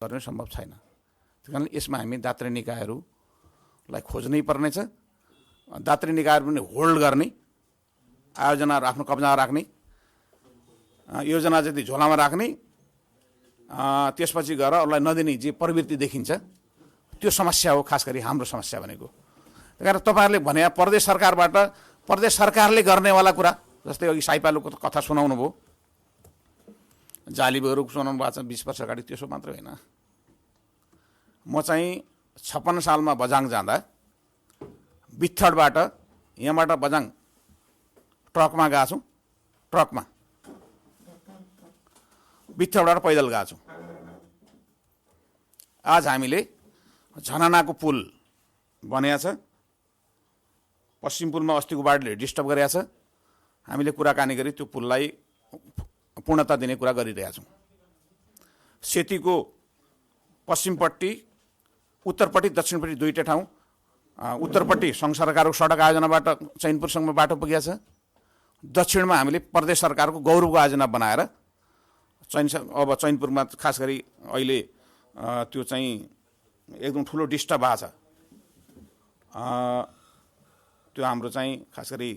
गर्न सम्भव छैन। त्यस कारण यसमा हामी दात्री निकायहरूलाई खोज्नै पर्नेछ। दात्री निकायहरू पनि होल्ड गर्ने, आयोजनाहरू आफ्नो कब्जामा राख्ने, योजना जति झोलामा राख्ने, त्यसपछि गएर अरूलाई नदिने जे प्रवृत्ति देखिन्छ त्यो समस्या हो। खास गरी हाम्रो समस्या भनेको त्यही कारण तपाईँहरूले भने प्रदेश सरकारबाट प्रदेश सरकारले गर्नेवाला कुरा, जस्तै अघि साइपालुको कथा सुनाउनु भयो, जालीबहरू सुनाउनु भएको छ 20 वर्ष अगाडि, त्यसो मात्र होइन। म चाहिँ 56 सालमा बझाङ जाँदा बित्थडबाट यहाँबाट बझाङ ट्रकमा गएको छु, ट्रकमा बित्थडबाट पैदल गएको छु। आज हामीले झनानाको पुल बनिएको छ, पश्चिम पुलमा अस्तिको बाढीले डिस्टर्ब गरेको छ। हामीले कुराकानी गरी त्यो पुललाई पूर्णता दिने कुरा गरिरहेका छौँ। सेतीको पश्चिमपट्टि, उत्तरपट्टि, दक्षिणपट्टि दुईवटा ठाउँ। उत्तरपट्टि सङ्घ सरकारको सडक आयोजनाबाट चैनपुरसम्म बाटो पुगेको छ। दक्षिणमा हामीले प्रदेश सरकारको गौरवको आयोजना बनाएर अब चैनपुरमा खास गरी अहिले त्यो चाहिँ एकदम ठुलो डिस्टर्ब भएको छ। त्यो हाम्रो चाहिँ खास गरी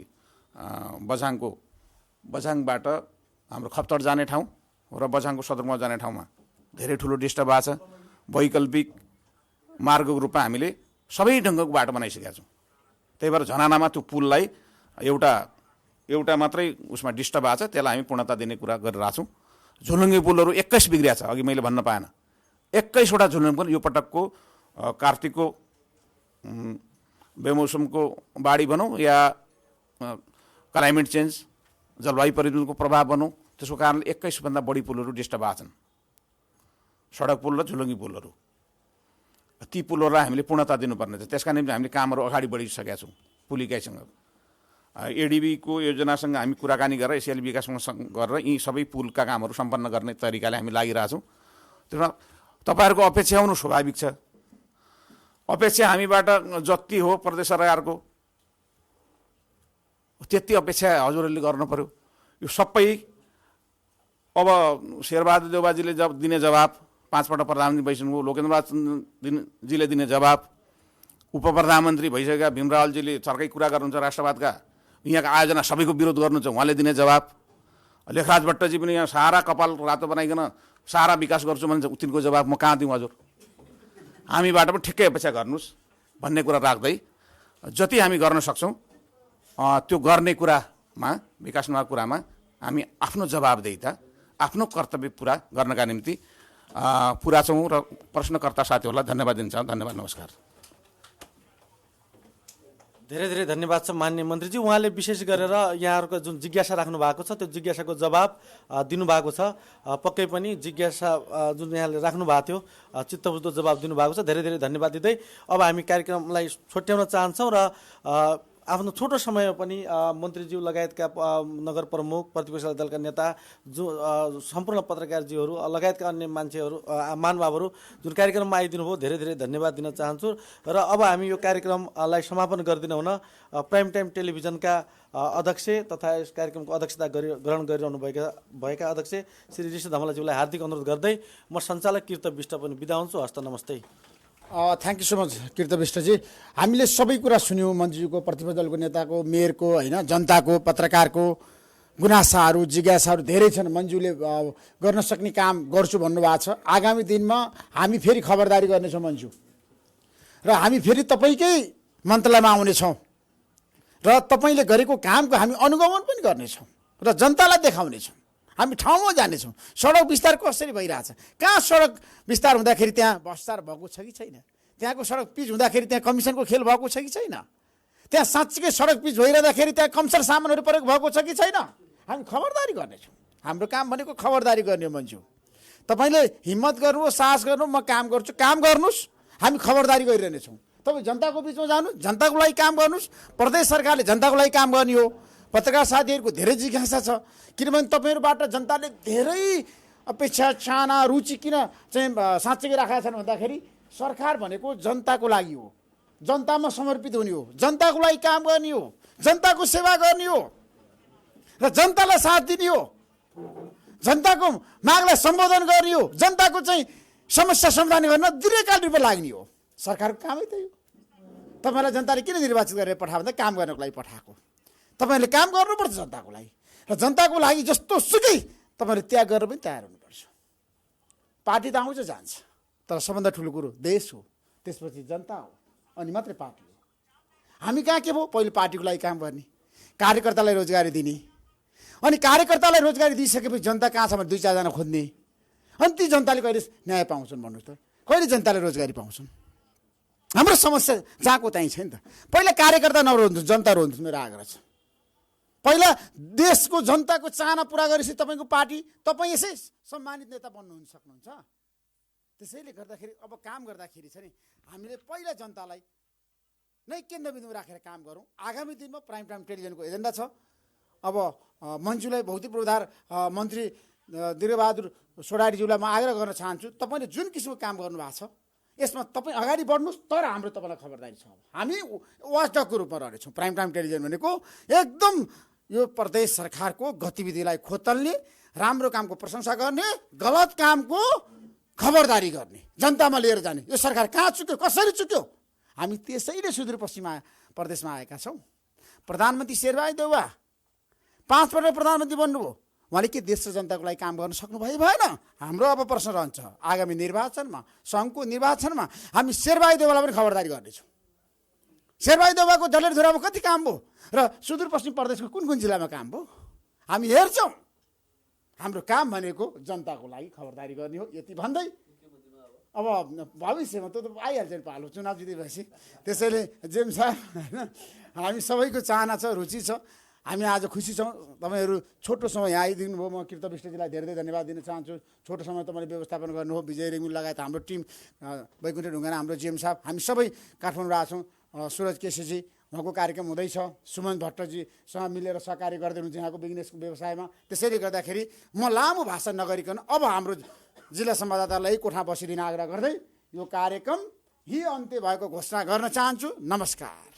बझाङबाट हाम्रो खप्तड जाने ठाउँ र बझाङको सदरमुकाम जाने ठाउँमा धेरै ठुलो डिस्टर्ब भएको छ। वैकल्पिक मार्गको रूपमा हामीले सबै ढङ्गको बाटो बनाइसकेका छौँ। त्यही भएर झनानामा त्यो पुललाई एउटा मात्रै उसमा डिस्टर्ब भएको छ, त्यसलाई हामी पूर्णता दिने कुरा गरिरहेको छौँ। झुलुङ्गे पुलहरू 21 बिग्रिया छ, अघि मैले भन्न पाएन। 21वटा झुलुङ्गे पुल यो पटकको कार्तिकको बेमौसमको बाढी भनौँ या क्लाइमेट चेन्ज जलवायु परिवर्तनको प्रभाव भनौँ, त्यसको कारणले 21भन्दा बढी पुलहरू डिस्टर्ब भएको छन्। सडक पुल र झुलुङ्गे पुलहरू, ती पुलहरूलाई हामीले पूर्णता दिनुपर्ने छ। त्यसका निम्ति हामीले कामहरू अगाडि बढिसकेका छौँ। पुल इकाइसँग एडिबीको योजनासँग हामी कुराकानी गरेर एसियाली विकाससँग गरेर यी सबै पुलका कामहरू सम्पन्न गर्ने तरिकाले हामी लागिरहेछौँ। त्यसमा तपाईँहरूको अपेक्षा हुनु स्वाभाविक छ। अपेक्षा हामीबाट जति हो प्रदेश सरकारको त्यति अपेक्षा हजुरहरूले गर्नु पर्यो। यो सबै अब शेरबहादुर देउबाजीले दिने जवाब, 5 पल्ट प्रधानमन्त्री भइसक्नुभयो, लोकेन्द्रजीले दिने जवाब, उपप्रधानमन्त्री भइसकेका भीमरावलजीले सरकै कुरा गर्नुहुन्छ राष्ट्रवादका, यहाँका आयोजना सबैको विरोध गर्नुहुन्छ, उहाँले दिने जवाब। लेखराज भट्टजी पनि यहाँ सारा कपाल रातो बनाइकन सारा विकास गर्छु भन्छ, तिनको जवाब म कहाँ दिउँ हजुर? हामीबाट पनि ठिक्कै अपेक्षा गर्नुहोस् भन्ने कुरा राख्दै जति हामी गर्न सक्छौँ त्यो गर्ने कुरामा, विकासमा कुरामा हामी आफ्नो जवाबदेहिता, आफ्नो कर्तव्य पुरा गर्नका निम्ति पुरा छौँ र प्रश्नकर्ता साथीहरूलाई धन्यवाद दिन चाहन्छु। धन्यवाद, नमस्कार। धेरै धेरै धन्यवाद छ माननीय मन्त्रीजी। उहाँले विशेष गरेर यहाँहरूको जुन जिज्ञासा राख्नु भएको छ त्यो जिज्ञासाको जवाब दिनुभएको छ। पक्कै पनि जिज्ञासा जुन यहाँले राख्नु भएको थियो चित्तबुझ्दो जवाब दिनुभएको छ। धेरै धेरै धन्यवाद दिँदै अब हामी कार्यक्रमलाई छुट्याउन चाहन्छौँ र आफ्नो छोटो समयमा पनि मन्त्रीज्यू लगायतका नगर प्रमुख, प्रतिपक्षी दलका नेता, जो सम्पूर्ण पत्रकारजीहरू लगायतका अन्य मान्छेहरू, महानुभावहरू जुन कार्यक्रममा आइदिनु भयो, धेरै धेरै धन्यवाद दिन चाहन्छु। र अब हामी यो कार्यक्रमलाई समापन गरिदिन हुन प्राइम टाइम टेलिभिजनका अध्यक्ष तथा यस कार्यक्रमको अध्यक्षता ग्रहण गरिरहनु भएका अध्यक्ष श्री ऋषि धमलाज्यूलाई हार्दिक अनुरोध गर्दै म सञ्चालक कीर्त विष्ट पनि बिदा हुन्छु। हस्त नमस्ते। Thank you so much Kirti विष्टजी। हामीले सबै कुरा सुन्यौँ, मन्त्रीज्यूको, प्रतिपक्ष दलको नेताको, मेयरको, होइन, जनताको, पत्रकारको गुनासाहरू, जिज्ञासाहरू धेरै छन्। मन्त्रीले गर्न सक्ने काम गर्छु भन्नुभएको छ। आगामी दिनमा हामी फेरि खबरदारी गर्नेछौँ मन्त्रीज्यू, र हामी फेरि तपाईँकै मन्त्रालयमा आउनेछौँ र तपाईँले गरेको कामको हामी अनुगमन पनि गर्नेछौँ र जनतालाई देखाउनेछौँ। हामी ठाउँमा जानेछौँ। सडक विस्तार कसरी भइरहेछ, कहाँ सडक विस्तार हुँदाखेरि त्यहाँ भ्रष्टाचार भएको छ कि छैन, त्यहाँको सडक पिच हुँदाखेरि त्यहाँ कमिसनको खेल भएको छ कि छैन, त्यहाँ साँच्चीकै सडक पिच भइरहँदाखेरि त्यहाँ कमसल सामानहरू प्रयोग भएको छ कि छैन, हामी खबरदारी गर्नेछौँ। हाम्रो काम भनेको खबरदारी गर्ने मान्छे। तपाईँले हिम्मत गर्नु, साहस गर्नु, म काम गर्छु, काम गर्नुहोस्, हामी खबरदारी गरिरहनेछौँ। तपाईँ जनताको बिचमा जानु, जनताको लागि काम गर्नुहोस्। प्रदेश सरकारले जनताको लागि काम गर्ने हो। पत्रकार साथीहरूको धेरै जिज्ञासा छ, किनभने तपाईँहरूबाट जनताले धेरै अपेक्षा, चाहना, रुचि किन चाहिँ साँच्चै राखेका छन् भन्दाखेरि सरकार भनेको जनताको लागि हो, जनतामा समर्पित हुने हो, जनताको लागि काम गर्ने हो, जनताको सेवा गर्ने हो र जनतालाई साथ दिने हो, जनताको मागलाई सम्बोधन गर्ने हो, जनताको चाहिँ समस्या समाधान गर्न दीर्घकाल रूपमा लाग्ने हो। सरकारको कामै त्यही हो। तपाईँलाई जनताले किन निर्वाचित गरेर पठायो भन्दा काम गर्नको लागि पठाएको। तपाईँहरूले काम गर्नुपर्छ जनताको लागि, र जनताको लागि जस्तो सुकै तपाईँहरूले त्याग गरेर पनि तयार हुनुपर्छ। पार्टी त आउँछ जान्छ, तर सबभन्दा ठुलो कुरो देश हो, त्यसपछि जनता हो, अनि मात्रै पार्टी हो। हामी कहाँ के भयो, पहिले पार्टीको लागि काम गर्ने, कार्यकर्तालाई रोजगारी दिने, अनि कार्यकर्तालाई रोजगारी दिइसकेपछि जनता कहाँ छ भने 2-4 जना खोज्ने, अनि ती जनताले कहिले न्याय पाउँछन् भन्नुहोस् त, कहिले जनताले रोजगारी पाउँछन्? हाम्रो समस्या जहाँको त्यहीँ छ नि त। पहिला कार्यकर्ता नरोज्नुहोस्, जनता रोज्नुहोस्, मेरो आग्रह छ। पहिला देशको जनताको चाहना पुरा गरेपछि तपाईँको पार्टी, तपाईँ यसै सम्मानित नेता बन्नु सक्नुहुन्छ। त्यसैले गर्दाखेरि अब काम गर्दाखेरि छ नि, हामीले पहिला जनतालाई नै केन्द्रबिन्दुमा राखेर काम गरौँ। आगामी दिनमा प्राइम टाइम टेलिभिजनको एजेन्डा छ। अब मन्त्रीलाई भौतिक पूर्वाधार मन्त्री दीर्घबहादुर सोडारीज्यूलाई म आग्रह गर्न चाहन्छु, तपाईँले जुन किसिमको काम गर्नुभएको छ यसमा तपाईँ अगाडि बढ्नुहोस्, तर हाम्रो तपाईँलाई खबरदारी छ। हामी वाचडगको रूपमा रहनेछौँ। प्राइम टाइम टेलिभिजन भनेको एकदम यो प्रदेश सरकारको गतिविधिलाई खोतल्ने, राम्रो कामको प्रशंसा गर्ने, गलत कामको खबरदारी गर्ने, जनतामा लिएर जाने। यो सरकार कहाँ चुक्यो, कसरी चुक्यो, हामी त्यसैले सुदूरपश्चिम प्रदेशमा आएका छौँ। प्रधानमन्त्री शेरबहादुर देउवा 5 पल्ट प्रधानमन्त्री बन्नुभयो, उहाँले के देश र जनताको लागि काम गर्न सक्नुभयो? भएन। हाम्रो अब प्रश्न रहन्छ, आगामी निर्वाचनमा, सङ्घको निर्वाचनमा हामी शेरबहादुर देउवालाई पनि खबरदारी गर्नेछौँ। शेरबहादुर देउवाको डडेलधुरामा कति काम भयो र सुदूरपश्चिम प्रदेशको कुन कुन जिल्लामा काम भयो हामी हेर्छौँ। हाम्रो काम भनेको जनताको लागि खबरदारी गर्ने हो। यति भन्दै अब भविष्यमा त आइहाल्छ नि पालो, चुनाव जितेपछि। त्यसैले जेम साहब, हामी सबैको चाहना छ, रुचि छ। हामी आज खुसी छौँ तपाईँहरू छोटो समय यहाँ आइदिनु भयो। म कृत विष्टजीलाई धेरै धेरै धन्यवाद दिन चाहन्छु। छोटो समय तपाईँले व्यवस्थापन गर्नुभयो। विजय रेग्मी लगायत हाम्रो टिम, वैकुण्ठ ढुङ्गाना, हाम्रो जेएम साहब, हामी सबै काठमाडौँ आएको छौँ। सुरज केसीजी उहाँको कार्यक्रम हुँदैछ, सुमन भट्टजीसँग मिलेर सहकार्य गर्दै हुनुहुन्छ यहाँको बिजनेसको व्यवसायमा। त्यसैले गर्दाखेरि म लामो भाषण नगरिकन अब हाम्रो जिल्ला संवाददातालाई कोठा बसिदिन आग्रह गर्दै यो कार्यक्रम यही अन्त्य भएको घोषणा गर्न चाहन्छु। नमस्कार।